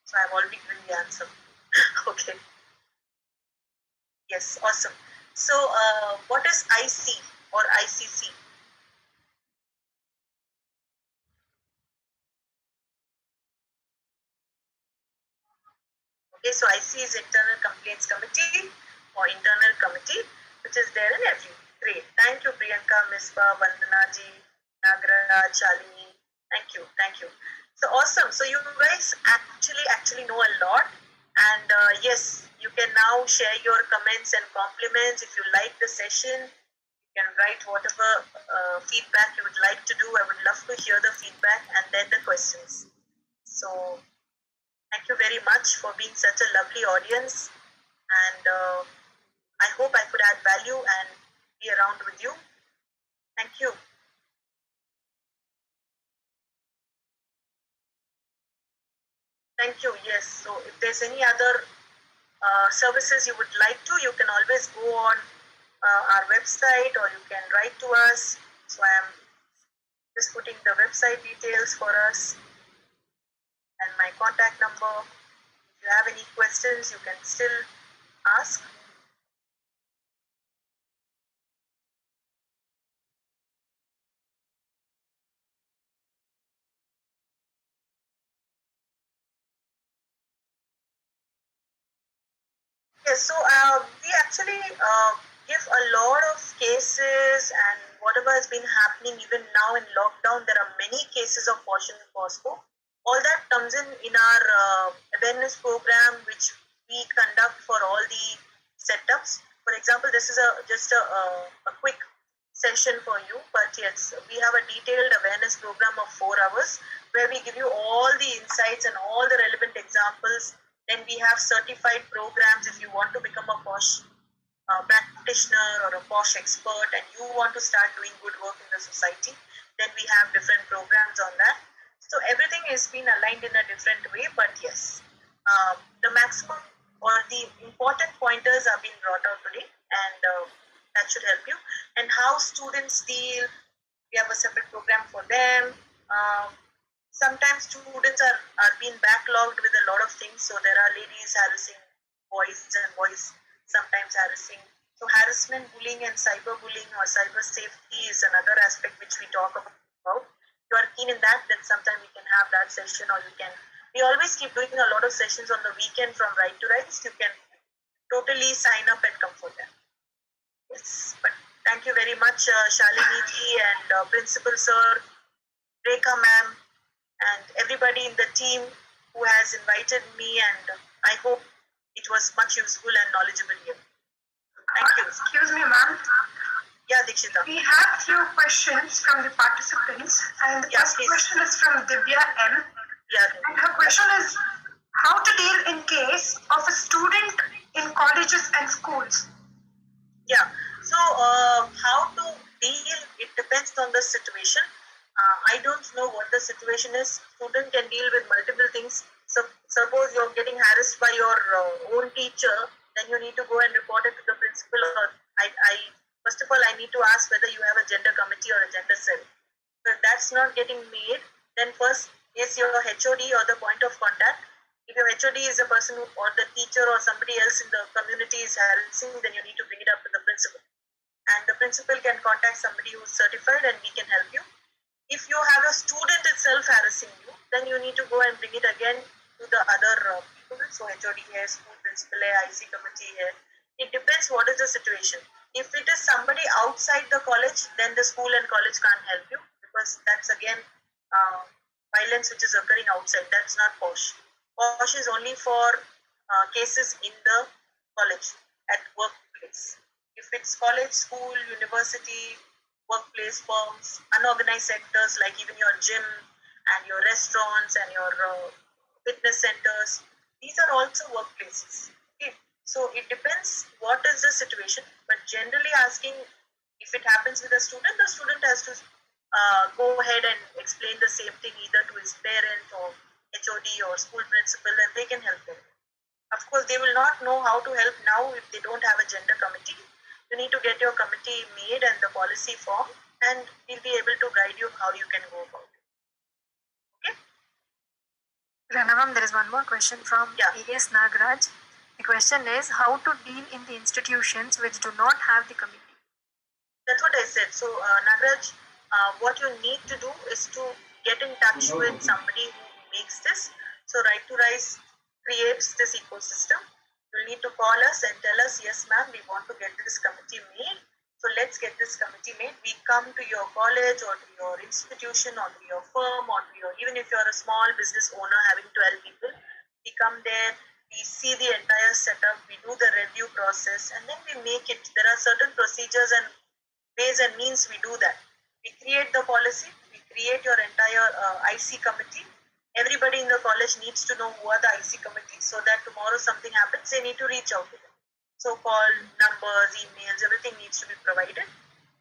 So I've already given the answer. Okay. Yes, awesome. So what is IC? or ICC? Okay, so IC is Internal Complaints Committee or Internal Committee, which is there in every. Great. Thank you, Priyanka, Mispa, Vandana ji, Nagaraj, Shalini. Thank you. Thank you. So awesome. So you guys actually know a lot. And yes, you can now share your comments and compliments. If you like the session, you can write whatever feedback you would like to do. I would love to hear the feedback and then the questions. So thank you very much for being such a lovely audience. And I hope I could add value and be around with you. Thank you. Thank you. Yes. So if there's any other services you would like to, you can always go on our website or you can write to us. So I'm just putting the website details for us and my contact number. If you have any questions, you can still ask. Yes, so we actually give a lot of cases and whatever has been happening even now in lockdown, there are many cases of POSH and POSCO. All that comes in our awareness program which we conduct for all the setups. For example, this is just a quick session for you, but yes, we have a detailed awareness program of 4 hours where we give you all the insights and all the relevant examples. Then we have certified programs if you want to become a POSH practitioner or a POSH expert and you want to start doing good work in the society, then we have different programs on that. So everything is been aligned in a different way, but yes, the maximum or the important pointers are being brought out today, and that should help you. And how students deal, we have a separate program for them. Sometimes students are being backlogged with a lot of things, so there are ladies harassing boys and boys sometimes harassing. So harassment, bullying and cyberbullying or cyber safety is another aspect which we talk about. If you are keen in that, then sometime we can have that session, or you can, we always keep doing a lot of sessions on the weekend from Right to Rights. You can totally sign up and come for them. Yes, but thank you very much, Shalini ji and Principal Sir, Rekha ma'am, and everybody in the team who has invited me, and I hope it was much useful and knowledgeable here. Thank you. Excuse me, ma'am. Yeah, Dikshita. We have few questions from the participants, and the first question is from Divya M. Yeah. And her question is how to deal in case of a student in colleges and schools. Yeah. So how to deal? It depends on the situation. I don't know what the situation is. Student can deal with multiple things. So suppose you're getting harassed by your own teacher, then you need to go and report it to the principal. Or first of all, I need to ask whether you have a gender committee or a gender cell. So if that's not getting made, then first, yes, your HOD or the point of contact. If your HOD is a person who, or the teacher or somebody else in the community is harassing, then you need to bring it up to the principal. And the principal can contact somebody who is certified and we can help you. If you have a student itself harassing you, then you need to go and bring it again to the other people. So HOD here, school principal here, IC committee here. It depends what is the situation. If it is somebody outside the college, then the school and college can't help you because that's again violence which is occurring outside. That's not POSH. POSH is only for cases in the college at workplace. If it's college, school, university, workplace, firms, unorganized sectors like even your gym and your restaurants and your fitness centers, these are also workplaces. Okay. So it depends what is the situation, but generally asking if it happens with a student, the student has to go ahead and explain the same thing either to his parent or HOD or school principal, and they can help them. Of course, they will not know how to help now if they don't have a gender committee. You need to get your committee made and the policy formed, and we'll be able to guide you how you can go about it. Okay? Rana ma'am, there is one more question from A.S. Nagaraj. The question is how to deal in the institutions which do not have the committee. That's what I said. So, Nagraj, what you need to do is to get in touch with somebody who makes this. So, Right to Rise creates this ecosystem. You'll need to call us and tell us, yes, ma'am, we want to get this committee made. So, let's get this committee made. We come to your college or to your institution or to your firm or to your, even if you're a small business owner having 12 people, we come there, we see the entire setup, we do the review process, and then we make it. There are certain procedures and ways and means we do that. We create the policy, we create your entire IC committee. Everybody in the college needs to know who are the IC committee so that tomorrow something happens, they need to reach out to them. So call numbers, emails, everything needs to be provided.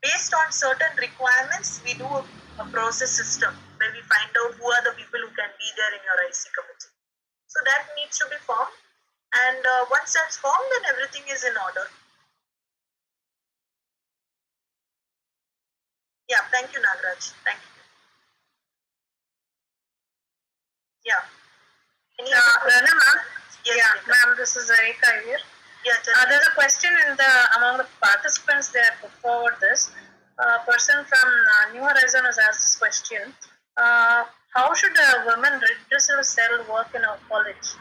Based on certain requirements, we do a process system where we find out who are the people who can be there in your IC committee. So that needs to be formed, and once that's formed, then everything is in order. Yeah, thank you, Nagraj. Thank you. Yeah. Rana ma'am? Yes, Yeah, Rekha. ma'am, this is Reka here. Yeah, tell me. There's a question among the participants. They have put forward this. A person from New Horizon has asked this question. How should a women redressal cell work in our college?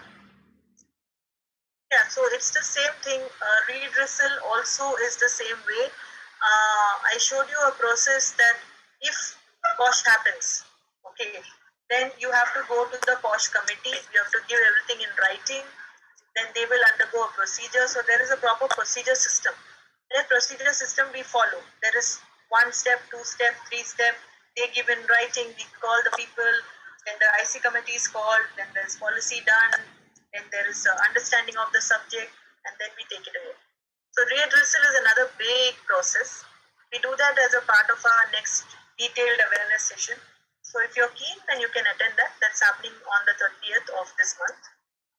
Yeah, so it's the same thing. Redressal also is the same way. I showed you a process that if POSH happens, okay, then you have to go to the POSH committee. You have to give everything in writing. Then they will undergo a procedure. So there is a proper procedure system. That procedure system we follow. There is 1 step, 2 step, 3 step. They give in writing. We call the people. Then the IC committee is called. Then there's policy done. Then there is understanding of the subject, and then we take it away. So redressal is another big process. We do that as a part of our next detailed awareness session. So if you're keen, then you can attend that. That's happening on the 30th of this month.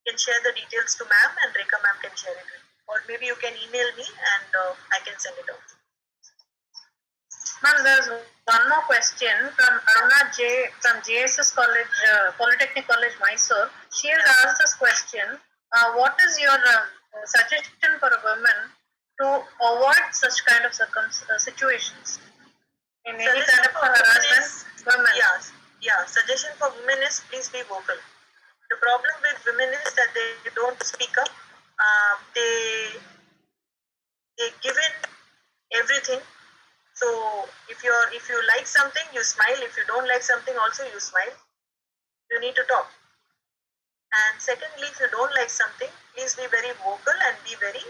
You can share the details to ma'am, and Rekha ma'am can share it with you. Or maybe you can email me and I can send it out. Ma'am, there's one more question from Aruna J from JSS College, Polytechnic College, Mysore. She has asked this question. What is your suggestion for a woman to avoid such kind of situations? In any kind of harassment, women. Yeah. Suggestion for women is please be vocal. The problem with women is that they don't speak up. They give in everything. So if you like something, you smile. If you don't like something, also you smile. You need to talk. And secondly, if you don't like something, please be very vocal and be very,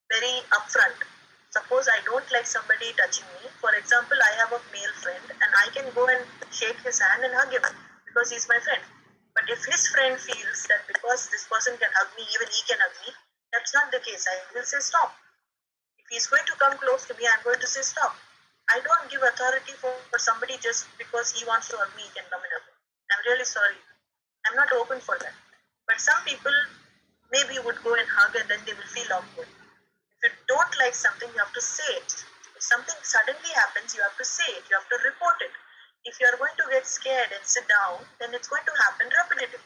very upfront. Suppose I don't like somebody touching me. For example, I have a male friend and I can go and shake his hand and hug him because he's my friend. But if his friend feels that because this person can hug me, even he can hug me, that's not the case. I will say stop. If he's going to come close to me, I'm going to say stop. I don't give authority for somebody just because he wants to hug me, he can come and hug me. I'm really sorry. I'm not open for that. But some people maybe would go and hug and then they will feel awkward. If you don't like something, you have to say it. If something suddenly happens, you have to say it. You have to report it. If you are going to get scared and sit down, then it's going to happen repetitively.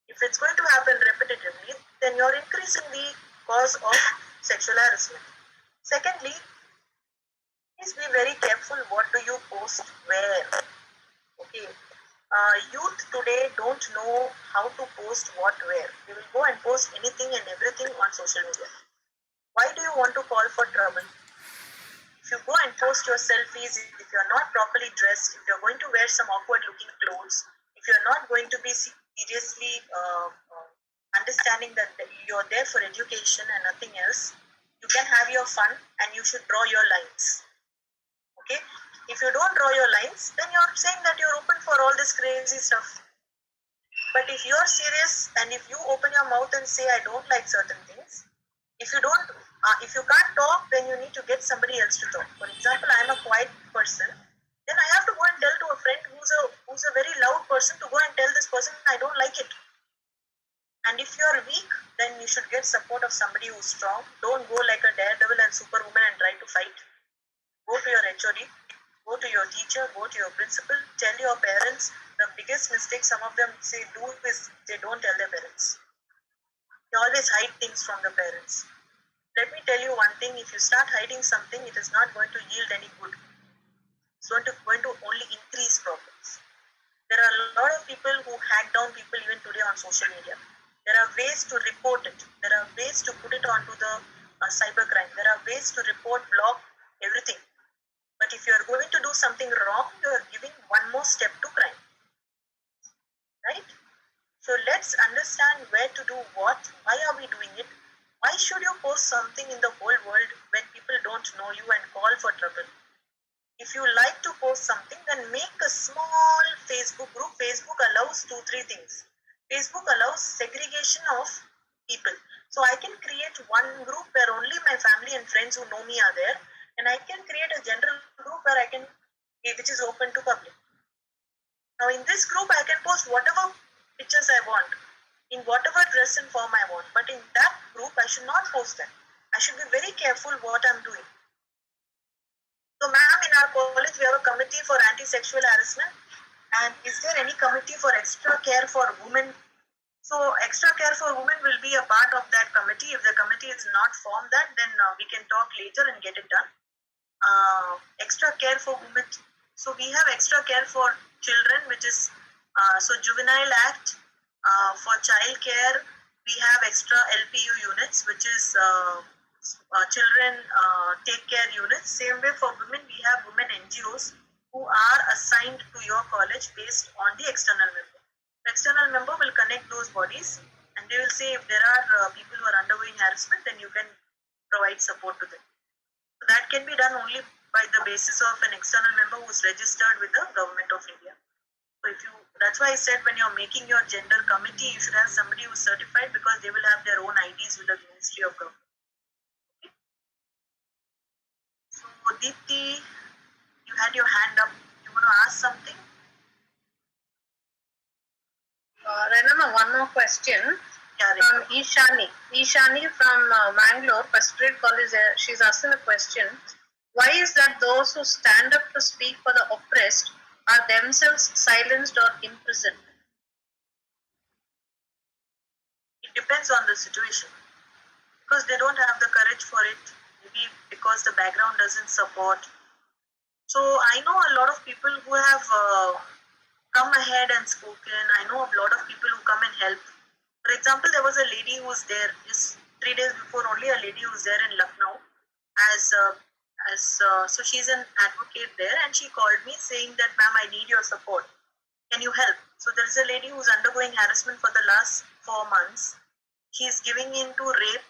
If it's going to happen repetitively, then you're increasing the cause of sexual harassment. Secondly, please be very careful what do you post where. Okay. Youth today don't know how to post what where. They will go and post anything and everything on social media. Why do you want to call for trouble? If you go and post your selfies, if you're not properly dressed, if you're going to wear some awkward looking clothes, if you're not going to be seriously understanding that you're there for education and nothing else, you can have your fun and you should draw your lines. Okay? If you don't draw your lines, then you're saying that you're open for all this crazy stuff. But if you're serious and if you open your mouth and say, I don't like certain things, if you can't talk, then you need to get somebody else to talk. For example, I'm a quiet person, then I have to go and tell to a friend who's a very loud person to go and tell this person I don't like it. And if you're weak, then you should get support of somebody who's strong. Don't go like a daredevil and superwoman and try to fight. Go to your HOD, go to your teacher, go to your principal, tell your parents. The biggest mistake some of them do is they don't tell their parents. They always hide things from the parents. let me tell you one thing, if you start hiding something, it is not going to yield any good. It's going to only increase problems. There are a lot of people who hack down people even today on social media. There are ways to report it. There are ways to put it onto the cybercrime. There are ways to report, block, everything. But if you are going to do something wrong, you are giving one more step to crime. Right? So let's understand where to do what, why are we doing it, why should you post something in the whole world when people don't know you and call for trouble. If you like to post something, then make a small Facebook group. Facebook allows 2-3 things. Facebook allows segregation of people. So I can create one group where only my family and friends who know me are there, and I can create a general group where which is open to public. Now in this group, I can post whatever pictures I want, in whatever dress and form I want. But in that group, I should not post them. I should be very careful what I'm doing. So ma'am, in our college, we have a committee for anti-sexual harassment. And is there any committee for extra care for women? So extra care for women will be a part of that committee. If the committee is not formed that, then we can talk later and get it done. Extra care for women. So we have extra care for children, which is so Juvenile Act. For child care, we have extra LPU units, which is children take care units. Same way for women, we have women NGOs who are assigned to your college based on the external member. The external member will connect those bodies, and they will say if there are people who are undergoing harassment, then you can provide support to them. So that can be done only by the basis of an external member who is registered with the Government of India. So that's why I said when you're making your gender committee, you should have somebody who's certified, because they will have their own IDs with the Ministry of Government. Okay. So Deepti, you had your hand up. You want to ask something? Renama, one more question. Yeah, From Ishani. Ishani from Mangalore, First Grade College, she's asking a question. Why is that those who stand up to speak for the oppressed are themselves silenced or imprisoned? It depends on the situation. Because they don't have the courage for it. Maybe because the background doesn't support. So I know a lot of people who have come ahead and spoken. I know a lot of people who come and help. For example, there was a lady who was there just 3 days before, only a lady who was there in Lucknow so she's an advocate there, and she called me saying that, ma'am, I need your support. Can you help? So there is a lady who's undergoing harassment for the last 4 months. She's giving in to rape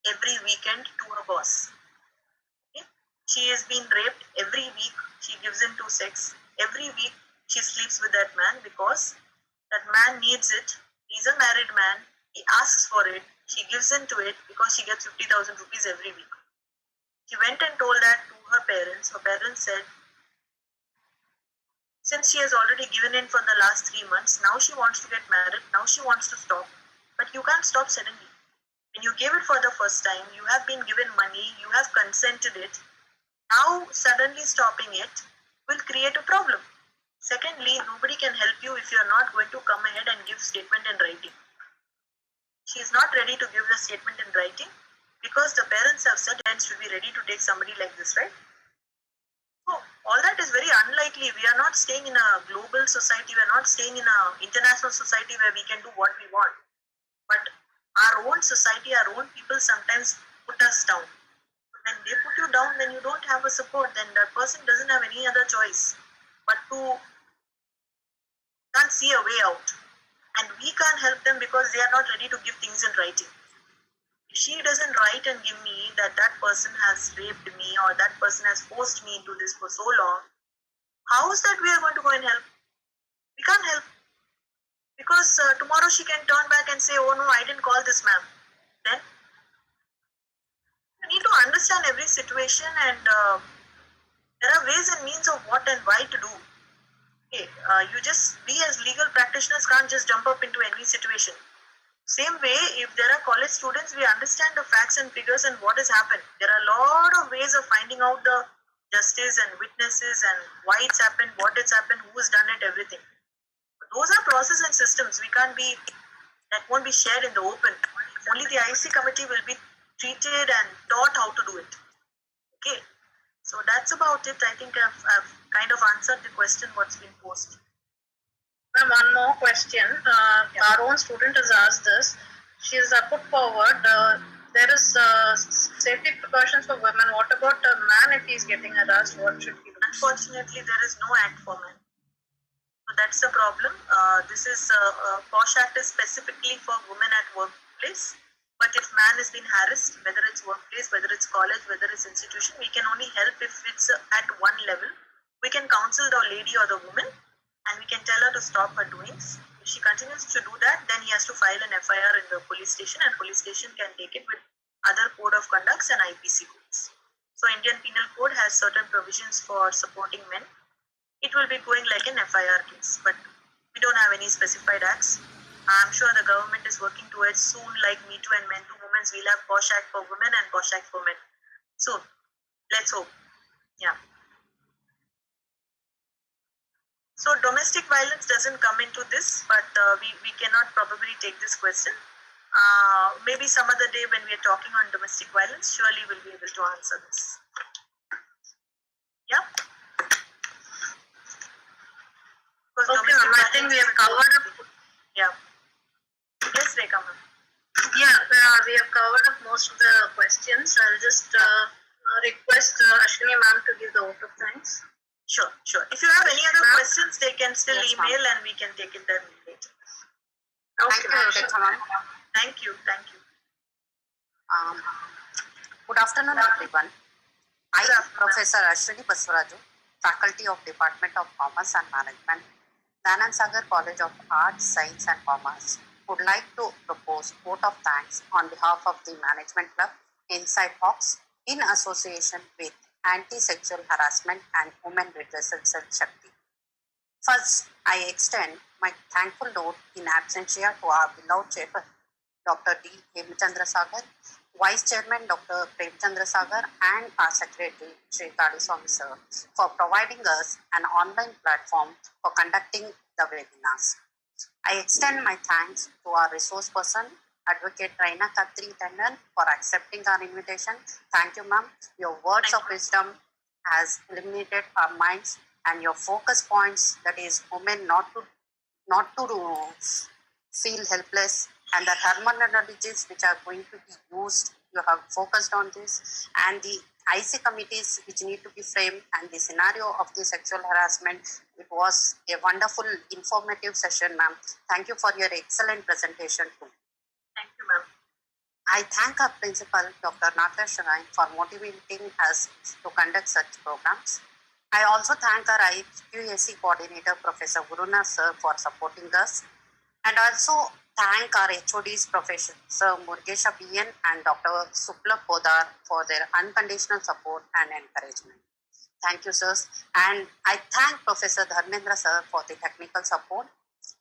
every weekend to her boss. Okay? She is being raped every week. She gives in to sex. Every week she sleeps with that man because that man needs it. He's a married man. He asks for it. She gives in to it because she gets 50,000 rupees every week. She went and told that to her parents. Her parents said, since she has already given in for the last 3 months, now she wants to get married, now she wants to stop. But you can't stop suddenly. When you gave it for the first time, you have been given money, you have consented it. Now suddenly stopping it will create a problem. Secondly, nobody can help you if you are not going to come ahead and give statement in writing. She is not ready to give the statement in writing because the parents have said parents should be ready to take somebody like this, right? So all that is very unlikely. We are not staying in a global society. We are not staying in an international society where we can do what we want. But our own society, our own people sometimes put us down. When they put you down, then you don't have a support. Then that person doesn't have any other choice but to can't see a way out. And we can't help them because they are not ready to give things in writing. If she doesn't write and give me that person has raped me or that person has forced me into this for so long, how is that we are going to go and help? We can't help. Because tomorrow she can turn back and say, oh no, I didn't call this ma'am. Then you need to understand every situation, and there are ways and means of what and why to do. Okay, you just, we as legal practitioners can't just jump up into any situation. Same way, if there are college students, we understand the facts and figures and what has happened. There are a lot of ways of finding out the justice and witnesses and why it's happened, what it's happened, who has done it, everything. But those are processes and systems. That won't be shared in the open. Only the IC committee will be treated and taught how to do it. Okay, so that's about it. I think I've kind of answered the question what's been posed. Ma'am, one more question. Our own student has asked this. She has put forward there is safety precautions for women. What about a man if he's getting harassed? What should he do? Unfortunately, there is no act for men. So that's the problem. This is POSH Act is specifically for women at workplace. But if man has been harassed, whether it's workplace, whether it's college, whether it's institution, we can only help if it's at one level. We can counsel the lady or the woman, and we can tell her to stop her doings. If she continues to do that, then he has to file an FIR in the police station, and police station can take it with other code of conducts and IPC codes. So Indian Penal Code has certain provisions for supporting men. It will be going like an FIR case, but we don't have any specified acts. I'm sure the government is working towards soon, like Me Too and Men to Women, we'll have POSH Act for women and POSH Act for men. So let's hope. Yeah. So domestic violence doesn't come into this, but we cannot probably take this question. Maybe some other day when we are talking on domestic violence, surely we'll be able to answer this. Yeah. Okay, ma'am. I think we have covered up. Yeah. Yes, Rekha ma'am. Yeah, we have covered up most of the questions. I'll just request Ashwini ma'am to give the vote of thanks. Sure. If you have any other questions, they can still email and we can take it then later. Okay, ma'am. Thank you. Good afternoon, everyone. I am Professor Ashwini Baswaraju, Faculty of Department of Commerce and Management, Danand Sagar College of Arts, Science and Commerce, would like to propose vote of thanks on behalf of the Management Club Inside Hawks in association with Anti-Sexual Harassment and Women Redressal Cell Shakti. First, I extend my thankful note in absentia to our beloved chairman, Dr. D. Hemchandra Sagar, Vice Chairman Dr. Premchandra Sagar, and our Secretary, Sri Kadiswamy Sir, for providing us an online platform for conducting the webinars. I extend my thanks to our resource person, Advocate Raina Khatri Tandon, for accepting our invitation. Thank you, ma'am. Your words of wisdom has illuminated our minds, and your focus points, that is, women not to feel helpless, and the terminologies which are going to be used, you have focused on this, and the IC committees which need to be framed, and the scenario of the sexual harassment. It was a wonderful, informative session, ma'am. Thank you for your excellent presentation too. Thank you, ma'am. I thank our principal, Dr. Nagesh Rai, for motivating us to conduct such programs. I also thank our IQAC coordinator, Professor Guruna Sir, for supporting us, and also thank our HODs, Professor Murgesha BN and Dr. Supla Podar, for their unconditional support and encouragement. Thank you, sirs. And I thank Professor Dharmendra Sir for the technical support.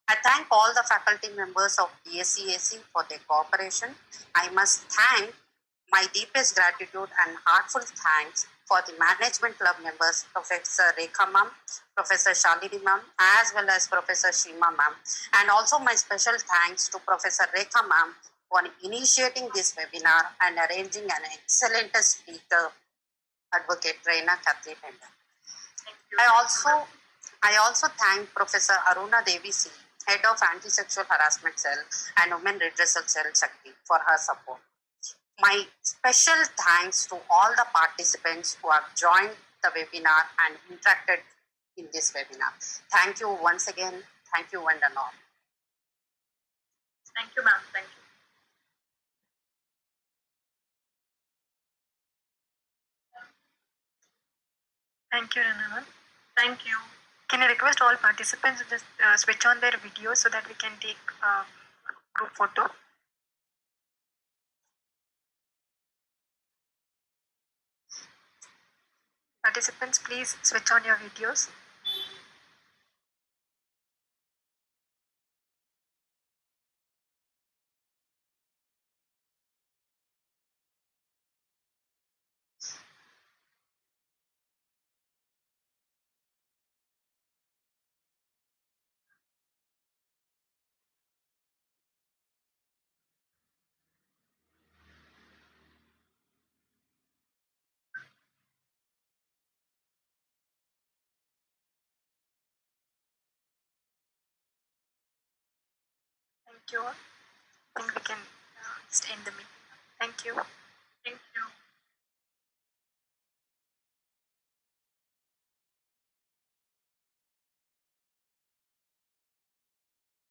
I thank all the faculty members of BScac for their cooperation. I must thank my deepest gratitude and heartfelt thanks for the management club members, Professor Rekha ma'am, Professor Shalini ma'am, as well as Professor Shima ma'am. And also my special thanks to Professor Rekha ma'am for initiating this webinar and arranging an excellent speaker, Advocate Raina Khatri Tandon. I also thank Professor Aruna Devi C, Head of Anti-Sexual Harassment Cell and Women Redressal Cell Shakti, for her support. My special thanks to all the participants who have joined the webinar and interacted in this webinar. Thank you once again. Thank you, one and all. Thank you, ma'am. Thank you. Thank you, Rana ma'am. Thank you. Can I request all participants to just switch on their video so that we can take a group photo? Participants, please switch on your videos. Thank you all. I think we can just end the meeting. Thank you. Thank you.